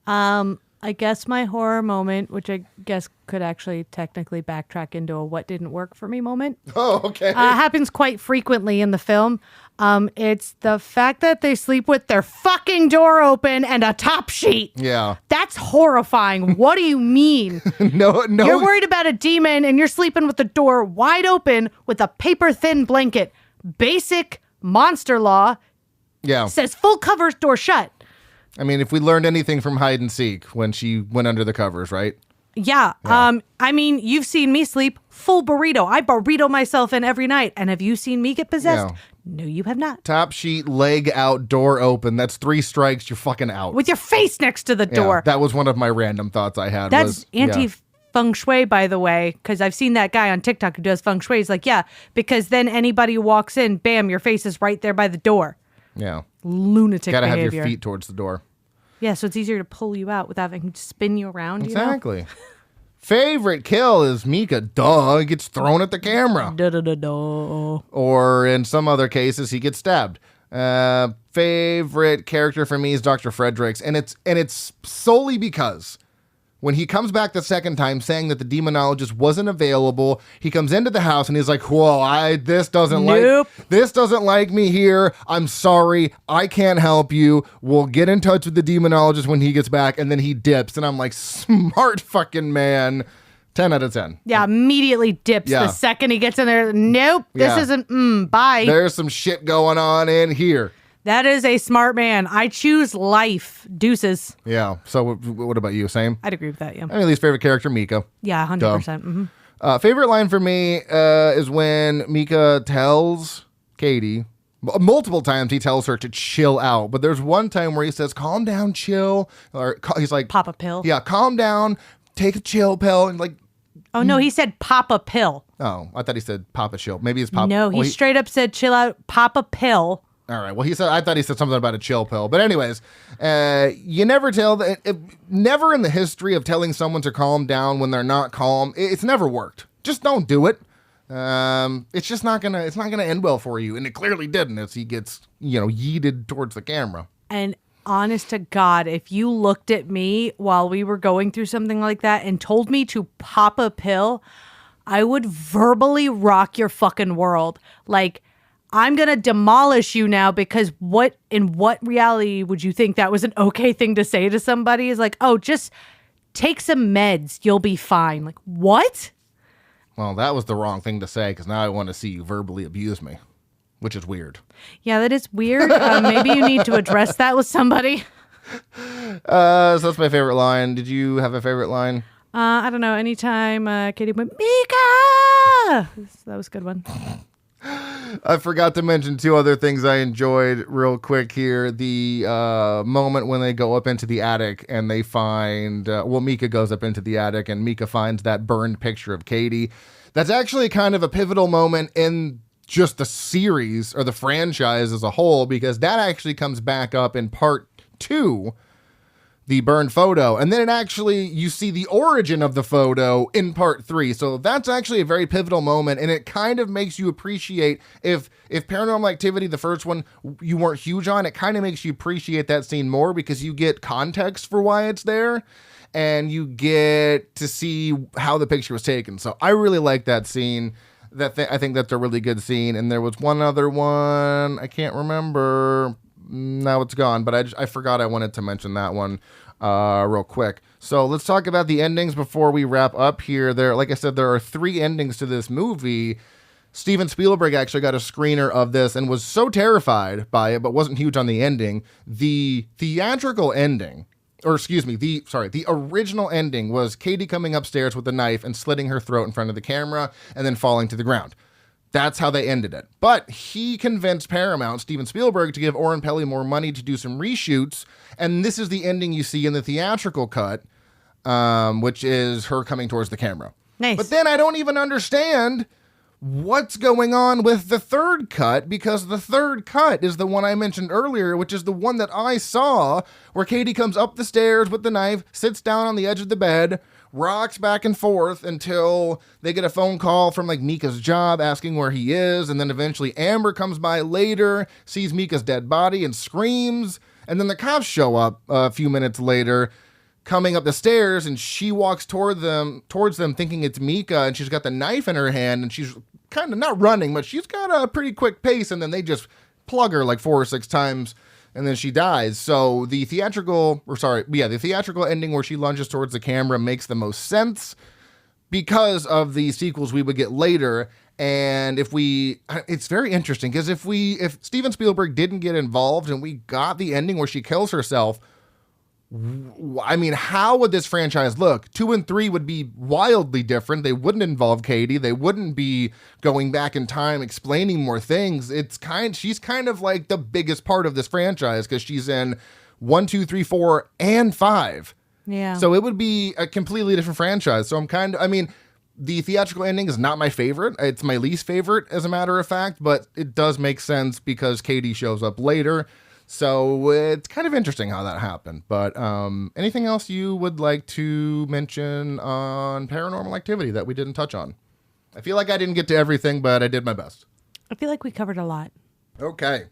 Speaker 3: I guess my horror moment, which I guess could actually technically backtrack into a what didn't work for me moment.
Speaker 2: Oh, okay.
Speaker 3: Happens quite frequently in the film. It's the fact that they sleep with their fucking door open and a top sheet.
Speaker 2: Yeah.
Speaker 3: That's horrifying. What do you mean?
Speaker 2: No.
Speaker 3: You're worried about a demon and you're sleeping with the door wide open with a paper thin blanket. Basic monster law.
Speaker 2: Yeah.
Speaker 3: Says full covers, door shut.
Speaker 2: I mean, if we learned anything from hide and seek when she went under the covers, right?
Speaker 3: Yeah. I mean, you've seen me sleep full burrito. I burrito myself in every night. And have you seen me get possessed?
Speaker 2: Yeah.
Speaker 3: No, you have not.
Speaker 2: Top sheet, leg out, door open. That's 3 strikes. You're fucking out.
Speaker 3: With your face next to the door.
Speaker 2: That was one of my random thoughts I had.
Speaker 3: That's feng shui, by the way, because I've seen that guy on TikTok who does feng shui. He's like, yeah, because then anybody who walks in, bam, your face is right there by the door.
Speaker 2: Yeah.
Speaker 3: Lunatic
Speaker 2: Gotta
Speaker 3: behavior.
Speaker 2: have your feet towards the door.
Speaker 3: Yeah, so it's easier to pull you out without having to spin you around.
Speaker 2: Exactly.
Speaker 3: You know?
Speaker 2: Favorite kill is Mika. Duh, he gets thrown at the camera. Or in some other cases, he gets stabbed. Favorite character for me is Dr. Fredericks, and it's solely because when he comes back the second time saying that the demonologist wasn't available, he comes into the house and he's like, whoa, this doesn't like me here. I'm sorry. I can't help you. We'll get in touch with the demonologist when he gets back. And then he dips. And I'm like, smart fucking man. 10 out of 10.
Speaker 3: Yeah, immediately dips the second he gets in there. Nope, this isn't, bye.
Speaker 2: There's some shit going on in here.
Speaker 3: That is a smart man. I choose life. Deuces.
Speaker 2: Yeah. So what about you? Same?
Speaker 3: I'd agree with that, yeah.
Speaker 2: Emily's favorite character, Mika.
Speaker 3: Yeah, 100%. Mm-hmm.
Speaker 2: Favorite line for me is when Mika tells Katie, multiple times he tells her to chill out. But there's one time where he says, calm down, chill. Or he's like,
Speaker 3: pop a pill.
Speaker 2: Yeah, calm down, take a chill pill. And like,
Speaker 3: oh, no, he said pop a pill.
Speaker 2: Oh, I thought he said pop a chill. Maybe it's pop.
Speaker 3: No, he straight up said chill out, pop a pill.
Speaker 2: All right. Well, I thought he said something about a chill pill. But anyways, you never never in the history of telling someone to calm down when they're not calm. It's never worked. Just don't do it. It's just not gonna end well for you. And it clearly didn't as he gets, yeeted towards the camera.
Speaker 3: And honest to God, if you looked at me while we were going through something like that and told me to pop a pill, I would verbally rock your fucking world. Like, I'm going to demolish you now because in what reality would you think that was an okay thing to say to somebody? Is like, oh, just take some meds. You'll be fine. Like, what?
Speaker 2: Well, that was the wrong thing to say because now I want to see you verbally abuse me, which is weird.
Speaker 3: Yeah, that is weird. Maybe you need to address that with somebody.
Speaker 2: So that's my favorite line. Did you have a favorite line?
Speaker 3: I don't know. Anytime Katie went, Mika! That was a good one.
Speaker 2: I forgot to mention 2 other things I enjoyed real quick here. The moment when they go up into the attic and they find, Mika goes up into the attic and Mika finds that burned picture of Katie. That's actually kind of a pivotal moment in just the series or the franchise as a whole, because that actually comes back up in part 2, the burned photo, and then it actually, you see the origin of the photo in part 3. So that's actually a very pivotal moment, and it kind of makes you appreciate, if Paranormal Activity, the first one, you weren't huge on, it kind of makes you appreciate that scene more, because you get context for why it's there, and you get to see how the picture was taken. So I really like that scene. I think that's a really good scene. And there was one other one, I can't remember. Now it's gone, but I forgot I wanted to mention that one real quick. So let's talk about the endings before we wrap up here. Like I said, there are 3 endings to this movie. Steven Spielberg actually got a screener of this and was so terrified by it, but wasn't huge on the ending. The theatrical ending, the original ending was Katie coming upstairs with a knife and slitting her throat in front of the camera and then falling to the ground. That's how they ended it. But he convinced Paramount, Steven Spielberg, to give Oren Peli more money to do some reshoots. And this is the ending you see in the theatrical cut, which is her coming towards the camera.
Speaker 3: Nice.
Speaker 2: But then I don't even understand what's going on with the third cut, because the third cut is the one I mentioned earlier, which is the one that I saw, where Katie comes up the stairs with the knife, sits down on the edge of the bed, rocks back and forth until they get a phone call from like Mika's job asking where he is. And then eventually Amber comes by later, sees Mika's dead body and screams. And then the cops show up a few minutes later, coming up the stairs, and she walks towards them thinking it's Mika, and she's got the knife in her hand, and she's kind of not running, but she's got a pretty quick pace. And then they just plug her like 4 or 6 times, and then she dies. So the theatrical ending where she lunges towards the camera makes the most sense because of the sequels we would get later. And it's very interesting, because if Steven Spielberg didn't get involved and we got the ending where she kills herself, I mean, how would this franchise look? 2 and 3 would be wildly different. They wouldn't involve Katie. They wouldn't be going back in time, explaining more things. She's kind of like the biggest part of this franchise, because she's in 1, 2, 3, 4, and 5.
Speaker 3: Yeah.
Speaker 2: So it would be a completely different franchise. So the theatrical ending is not my favorite. It's my least favorite, as a matter of fact, but it does make sense because Katie shows up later. So it's kind of interesting how that happened. But anything else you would like to mention on Paranormal Activity that we didn't touch on? I feel like I didn't get to everything, but I did my best.
Speaker 3: I feel like we covered a lot.
Speaker 2: Okay.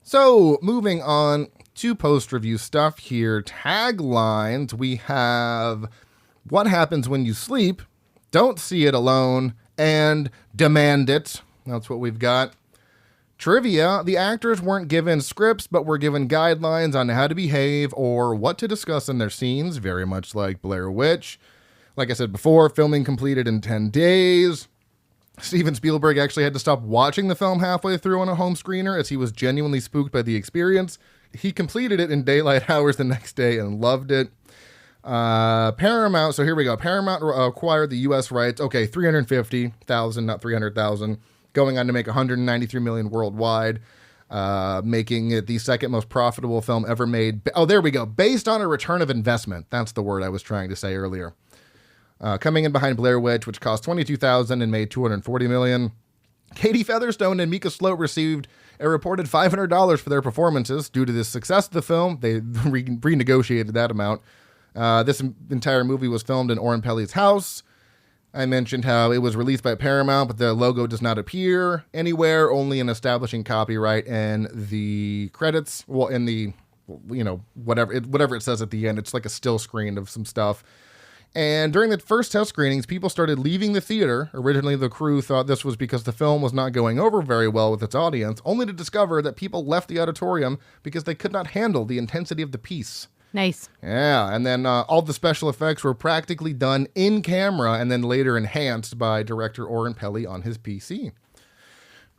Speaker 2: So moving on to post-review stuff here. Taglines. We have What Happens When You Sleep, Don't See It Alone, and Demand It. That's what we've got. Trivia, the actors weren't given scripts, but were given guidelines on how to behave or what to discuss in their scenes, very much like Blair Witch. Like I said before, filming completed in 10 days. Steven Spielberg actually had to stop watching the film halfway through on a home screener as he was genuinely spooked by the experience. He completed it in daylight hours the next day and loved it. Paramount, so here we go. Paramount acquired the U.S. rights. Okay, 350,000, not 300,000. Going on to make 193 million worldwide, making it the second most profitable film ever made. Oh, there we go. Based on a return of investment. That's the word I was trying to say earlier. Coming in behind Blair Witch, which cost 22,000 and made 240 million. Katie Featherstone and Mika Sloat received a reported $500 for their performances. Due to the success of the film, they renegotiated that amount. This entire movie was filmed in Oren Peli's house. I mentioned how it was released by Paramount, but the logo does not appear anywhere, only in establishing copyright and the credits. Well, in the, whatever it says at the end. It's like a still screen of some stuff. And during the first test screenings, people started leaving the theater. Originally, the crew thought this was because the film was not going over very well with its audience, only to discover that people left the auditorium because they could not handle the intensity of the piece.
Speaker 3: Nice.
Speaker 2: Yeah, and then all the special effects were practically done in camera and then later enhanced by director Oren Peli on his PC.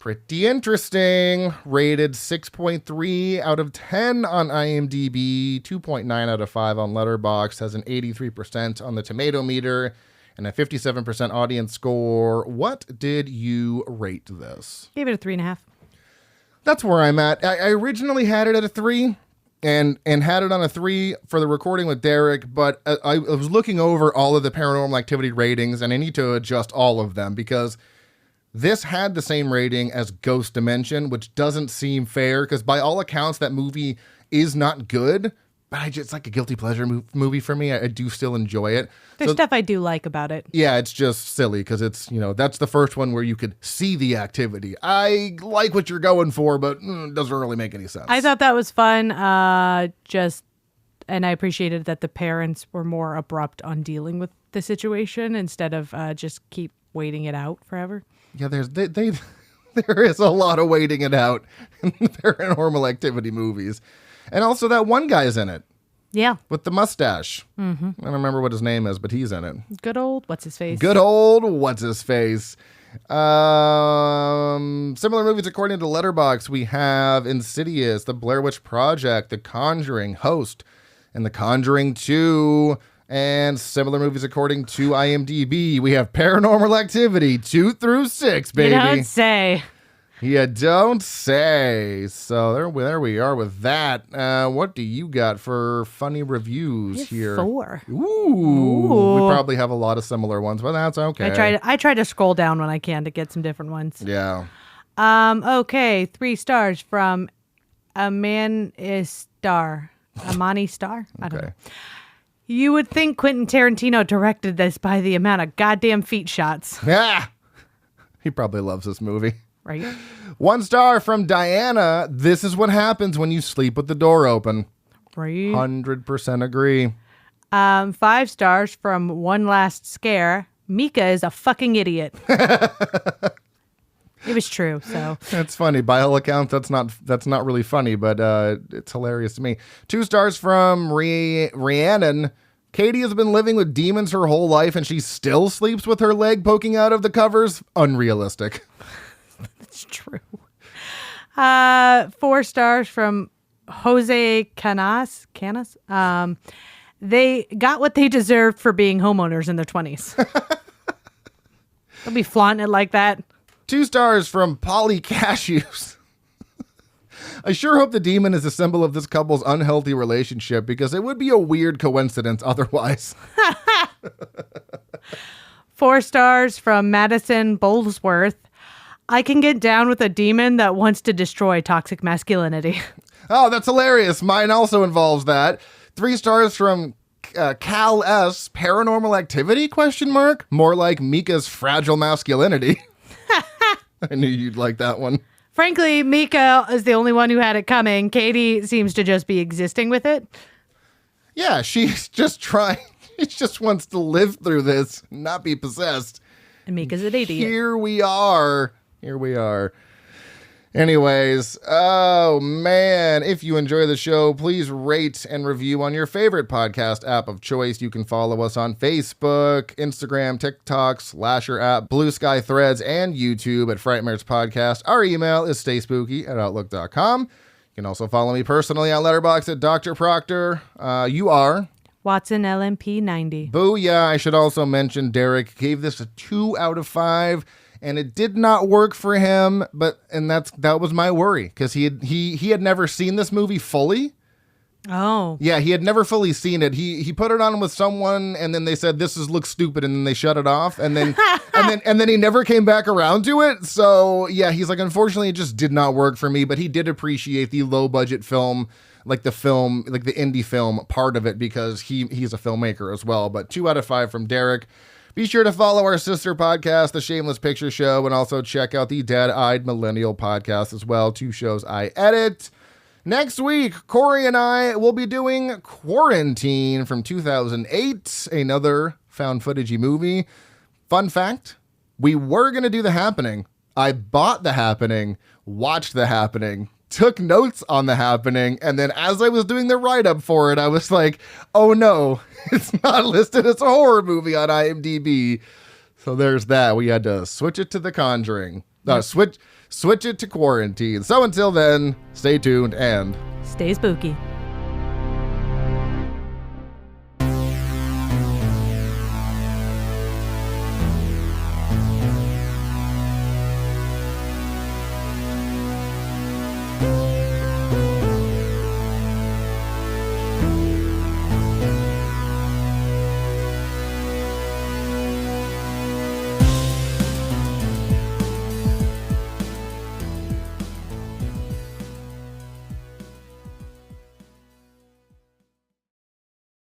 Speaker 2: Pretty interesting. Rated 6.3 out of 10 on IMDb, 2.9 out of 5 on Letterboxd, has an 83% on the tomato meter, and a 57% audience score. What did you rate this?
Speaker 3: Gave it a 3.5.
Speaker 2: That's where I'm at. I originally had it at a 3. And had it on a 3 for the recording with Derek, but I was looking over all of the Paranormal Activity ratings, and I need to adjust all of them because This had the same rating as Ghost Dimension, which doesn't seem fair because by all accounts, that movie is not good. But it's like a guilty pleasure movie for me. I do still enjoy it.
Speaker 3: There's stuff I do like about it.
Speaker 2: Yeah, it's just silly because it's, that's the first one where you could see the activity. I like what you're going for, but it doesn't really make any sense.
Speaker 3: I thought that was fun. And I appreciated that the parents were more abrupt on dealing with the situation instead of just keep waiting it out forever.
Speaker 2: Yeah, there is a lot of waiting it out in the Paranormal Activity movies. And also that one guy's in it.
Speaker 3: Yeah.
Speaker 2: With the mustache. Mm-hmm. I don't remember what his name is, but he's in it.
Speaker 3: Good old what's-his-face.
Speaker 2: Similar movies according to Letterboxd, we have Insidious, The Blair Witch Project, The Conjuring, Host, and The Conjuring 2. And similar movies according to IMDb, we have Paranormal Activity 2 through 6, baby.
Speaker 3: You don't say.
Speaker 2: You don't say. So there we are with that. What do you got for funny reviews here?
Speaker 3: 4.
Speaker 2: Ooh. We probably have a lot of similar ones, but that's okay.
Speaker 3: I try to scroll down when I can to get some different ones.
Speaker 2: Yeah.
Speaker 3: Okay, 3 stars from Amani Star. I don't know. You would think Quentin Tarantino directed this by the amount of goddamn feet shots.
Speaker 2: Yeah. He probably loves this movie.
Speaker 3: Right?
Speaker 2: 1 star from Diana. This is what happens when you sleep with the door open.
Speaker 3: Right.
Speaker 2: 100% agree.
Speaker 3: 5 stars from One Last Scare. Mika is a fucking idiot. It was true, so.
Speaker 2: That's funny. By all accounts, that's not really funny, but it's hilarious to me. 2 stars from Rhiannon. Katie has been living with demons her whole life, and she still sleeps with her leg poking out of the covers. Unrealistic.
Speaker 3: It's true. 4 stars from Jose Canas. They got what they deserved for being homeowners in their 20s. They'll be flaunting it like that.
Speaker 2: 2 stars from Polly Cashews. I sure hope the demon is a symbol of this couple's unhealthy relationship because it would be a weird coincidence otherwise.
Speaker 3: 4 stars from Madison Bolesworth. I can get down with a demon that wants to destroy toxic masculinity.
Speaker 2: Oh, that's hilarious. Mine also involves that. 3 stars from Cal S. Paranormal Activity? ? More like Mika's fragile masculinity. I knew you'd like that one.
Speaker 3: Frankly, Mika is the only one who had it coming. Katie seems to just be existing with it.
Speaker 2: Yeah, she's just trying. She just wants to live through this, not be possessed.
Speaker 3: And Mika's an idiot.
Speaker 2: Here we are. Anyways, oh man, if you enjoy the show, please rate and review on your favorite podcast app of choice. You can follow us on Facebook, Instagram, TikTok, Slasher app, Blue Sky Threads, and YouTube at frightmarespodcast. Our email is stayspooky@outlook.com. You can also follow me personally on Letterboxd at Dr. Proctor. You are...
Speaker 3: Watson LMP 90.
Speaker 2: Booyah. I should also mention Derek gave this a 2 out of 5. And it did not work for him, that was my worry because he had never seen this movie fully.
Speaker 3: Oh,
Speaker 2: yeah, he had never fully seen it. He put it on with someone, and then they said looks stupid, and then they shut it off, and then and then he never came back around to it. So yeah, he's like, unfortunately, it just did not work for me. But he did appreciate the low budget film, like the indie film part of it because he's a filmmaker as well. But 2 out of 5 from Derek. Be sure to follow our sister podcast, The Shameless Picture Show, and also check out the Dead-Eyed Millennial podcast as well, 2 shows I edit. Next week, Corey and I will be doing Quarantine from 2008, another found footage-y movie. Fun fact, we were going to do The Happening. I bought The Happening, watched The Happening, took notes on The Happening, and then as I was doing the write-up for it, I was like, oh no, it's not listed as a horror movie on IMDb. So there's that. We had to switch it to The Conjuring. Switch it to Quarantine. So until then, stay tuned and
Speaker 3: stay spooky.